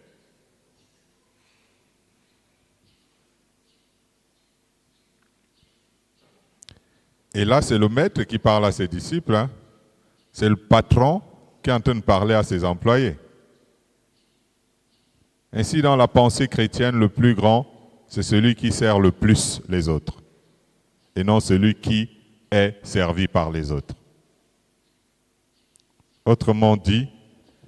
Speaker 1: Et là, c'est le maître qui parle à ses disciples. Hein. C'est le patron qui est en train de parler à ses employés. Ainsi, dans la pensée chrétienne, le plus grand, c'est celui qui sert le plus les autres, et non celui qui est servi par les autres. Autrement dit,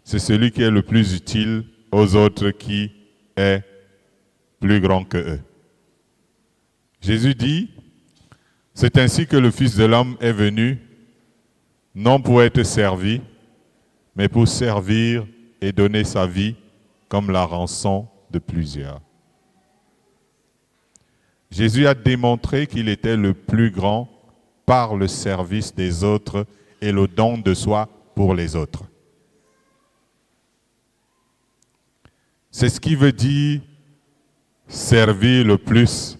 Speaker 1: c'est celui qui est le plus utile aux autres qui est plus grand que eux. Jésus dit, c'est ainsi que le Fils de l'homme est venu, non pour être servi, mais pour servir et donner sa vie comme la rançon de plusieurs. Jésus a démontré qu'il était le plus grand par le service des autres et le don de soi pour les autres. C'est ce qui veut dire servir le plus.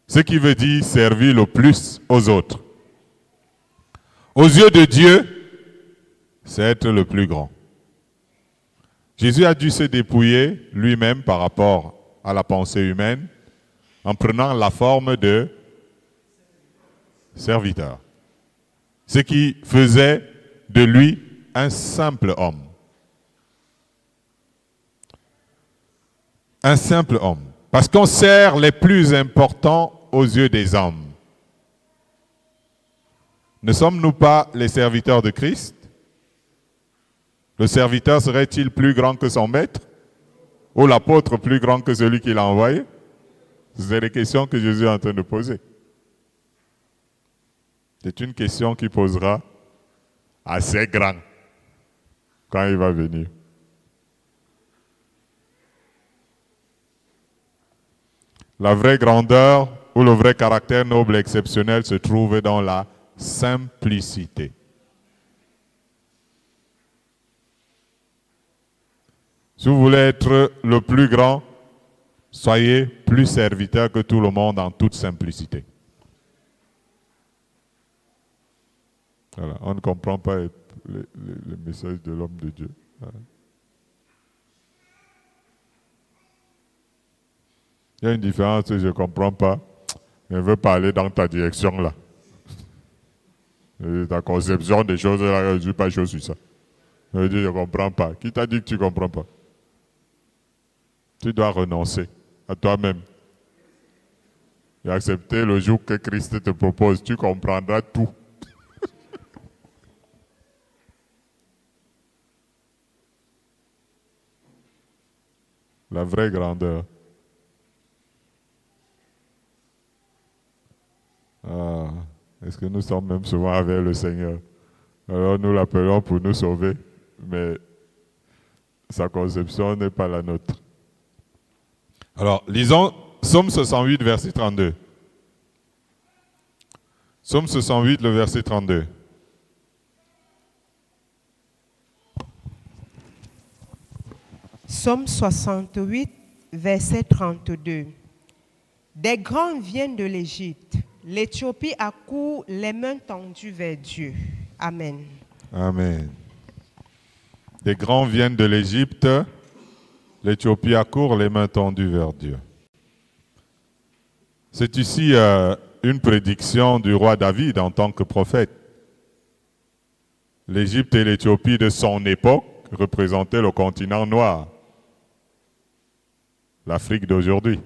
Speaker 1: Ce qui veut dire servir le plus aux autres. Aux yeux de Dieu, c'est être le plus grand. Jésus a dû se dépouiller lui-même par rapport à la pensée humaine en prenant la forme de serviteur. Ce qui faisait de lui un simple homme. Un simple homme. Parce qu'on sert les plus importants aux yeux des hommes. Ne sommes-nous pas les serviteurs de Christ? Le serviteur serait-il plus grand que son maître? Ou l'apôtre plus grand que celui qui l'a envoyé? C'est les questions que Jésus est en train de poser. C'est une question qu'il posera assez grand quand il va venir. La vraie grandeur ou le vrai caractère noble et exceptionnel se trouve dans la simplicité. Si vous voulez être le plus grand, soyez plus serviteur que tout le monde en toute simplicité. Voilà, on ne comprend pas le message de l'homme de Dieu. Voilà. Il y a une différence que je ne comprends pas. Je veux pas aller dans ta direction là. Ta conception des choses là, je ne suis pas chaud sur ça. Je veux dire, je ne comprends pas. Qui t'a dit que tu ne comprends pas? Tu dois renoncer à toi-même et accepter le jour que Christ te propose. Tu comprendras tout. La vraie grandeur. Est-ce que nous sommes même souvent avec le Seigneur? Alors nous l'appelons pour nous sauver, mais sa conception n'est pas la nôtre. Alors, lisons Psaume 68, verset 32. Psaume 68, le verset 32.
Speaker 2: Psaume 68, verset 32. Des grands viennent de l'Égypte. L'Éthiopie accourt les mains tendues vers Dieu. Amen.
Speaker 1: Amen. Des grands viennent de l'Égypte. L'Éthiopie accourt les mains tendues vers Dieu. C'est ici une prédiction du roi David en tant que prophète. L'Égypte et l'Éthiopie de son époque représentaient le continent noir, l'Afrique d'aujourd'hui.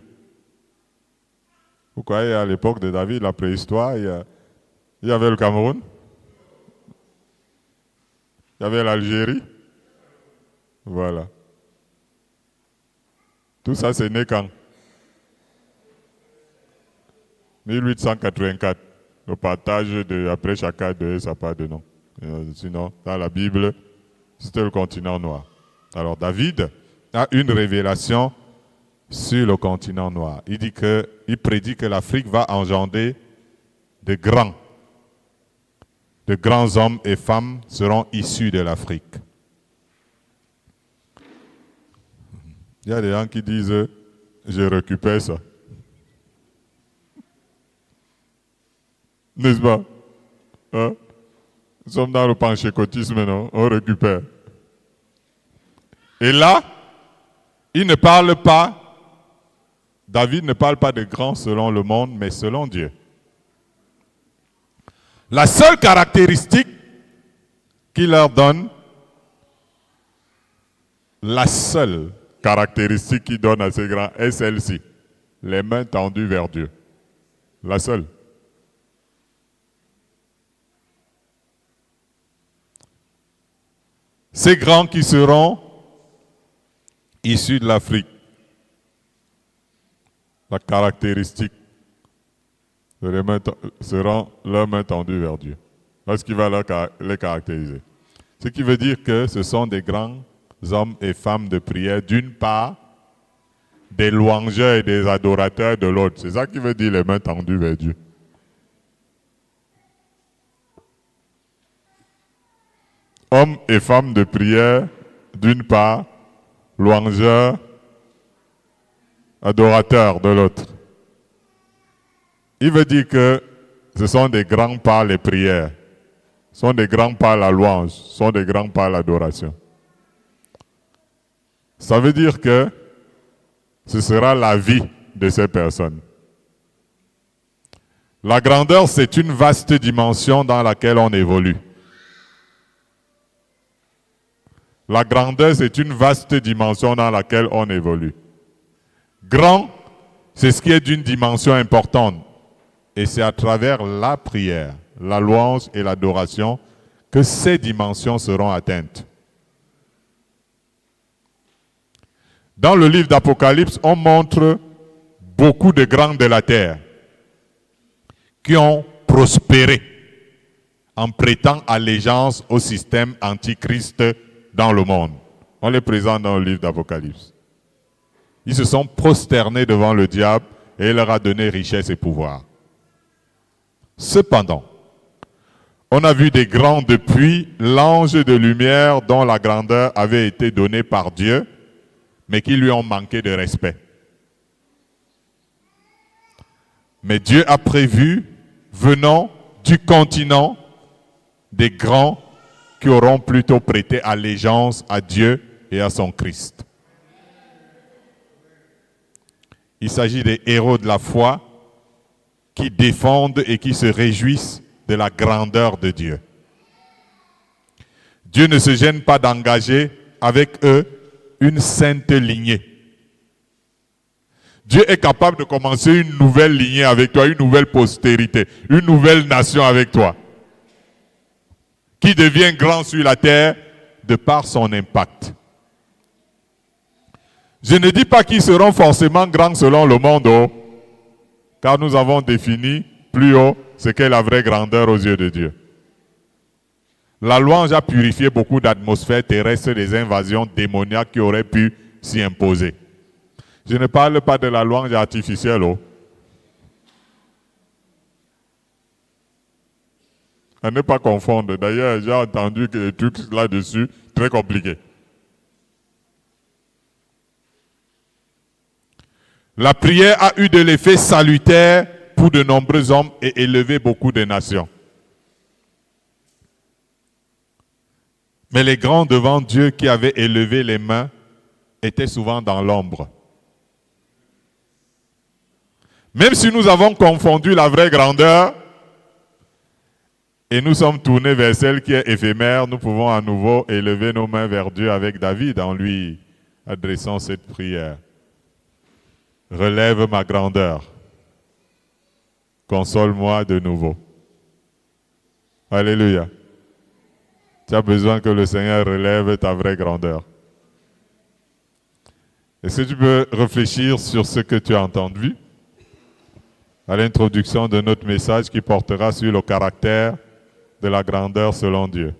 Speaker 1: Vous croyez, à l'époque de David, la préhistoire, il y avait le Cameroun, il y avait l'Algérie. Voilà. Tout ça, c'est né quand? 1884. Le partage après chacun de ça pas de nom. Sinon, dans la Bible, c'était le continent noir. Alors David a une révélation sur le continent noir. Il prédit que l'Afrique va engendrer de grands hommes et femmes seront issus de l'Afrique. Il y a des gens qui disent, je récupère ça. N'est-ce pas? Hein? Nous sommes dans le panchécotisme, non? On récupère. Et là, il ne parle pas, David ne parle pas de grands selon le monde, mais selon Dieu. La seule caractéristique qu'il leur donne, la seule caractéristique qu'il donne à ces grands est celle-ci, les mains tendues vers Dieu. La seule. Ces grands qui seront issus de l'Afrique, la caractéristique seront leurs mains tendues vers Dieu. Voilà ce qui va les caractériser. Ce qui veut dire que ce sont des grands hommes et femmes de prière d'une part, des louangeurs et des adorateurs de l'autre. C'est ça qui veut dire les mains tendues vers Dieu. Hommes et femmes de prière d'une part, louangeurs, adorateurs de l'autre. Il veut dire que ce sont des grands par les prières, ce sont des grands par la louange, ce sont des grands par l'adoration. Ça veut dire que ce sera la vie de ces personnes. La grandeur, c'est une vaste dimension dans laquelle on évolue. La grandeur, c'est une vaste dimension dans laquelle on évolue. Grand, c'est ce qui est d'une dimension importante. Et c'est à travers la prière, la louange et l'adoration que ces dimensions seront atteintes. Dans le livre d'Apocalypse, on montre beaucoup de grands de la terre qui ont prospéré en prêtant allégeance au système antichrist dans le monde. On les présente dans le livre d'Apocalypse. Ils se sont prosternés devant le diable et il leur a donné richesse et pouvoir. Cependant, on a vu des grands depuis l'ange de lumière dont la grandeur avait été donnée par Dieu, mais qui lui ont manqué de respect. Mais Dieu a prévu, venant du continent, des grands qui auront plutôt prêté allégeance à Dieu et à son Christ. Il s'agit des héros de la foi qui défendent et qui se réjouissent de la grandeur de Dieu. Dieu ne se gêne pas d'engager avec eux une sainte lignée. Dieu est capable de commencer une nouvelle lignée avec toi, une nouvelle postérité, une nouvelle nation avec toi, qui devient grand sur la terre de par son impact. Je ne dis pas qu'ils seront forcément grands selon le monde, car nous avons défini plus haut, ce qu'est la vraie grandeur aux yeux de Dieu. La louange a purifié beaucoup d'atmosphères terrestres des invasions démoniaques qui auraient pu s'y imposer. Je ne parle pas de la louange artificielle. À ne pas confondre. D'ailleurs, j'ai entendu que des trucs là-dessus, très compliqués. La prière a eu de l'effet salutaire pour de nombreux hommes et élevé beaucoup de nations. Mais les grands devant Dieu qui avaient élevé les mains étaient souvent dans l'ombre. Même si nous avons confondu la vraie grandeur et nous sommes tournés vers celle qui est éphémère, nous pouvons à nouveau élever nos mains vers Dieu avec David en lui adressant cette prière. Relève ma grandeur. Console-moi de nouveau. Alléluia. Tu as besoin que le Seigneur relève ta vraie grandeur. Est-ce que tu peux réfléchir sur ce que tu as entendu à l'introduction de notre message qui portera sur le caractère de la grandeur selon Dieu?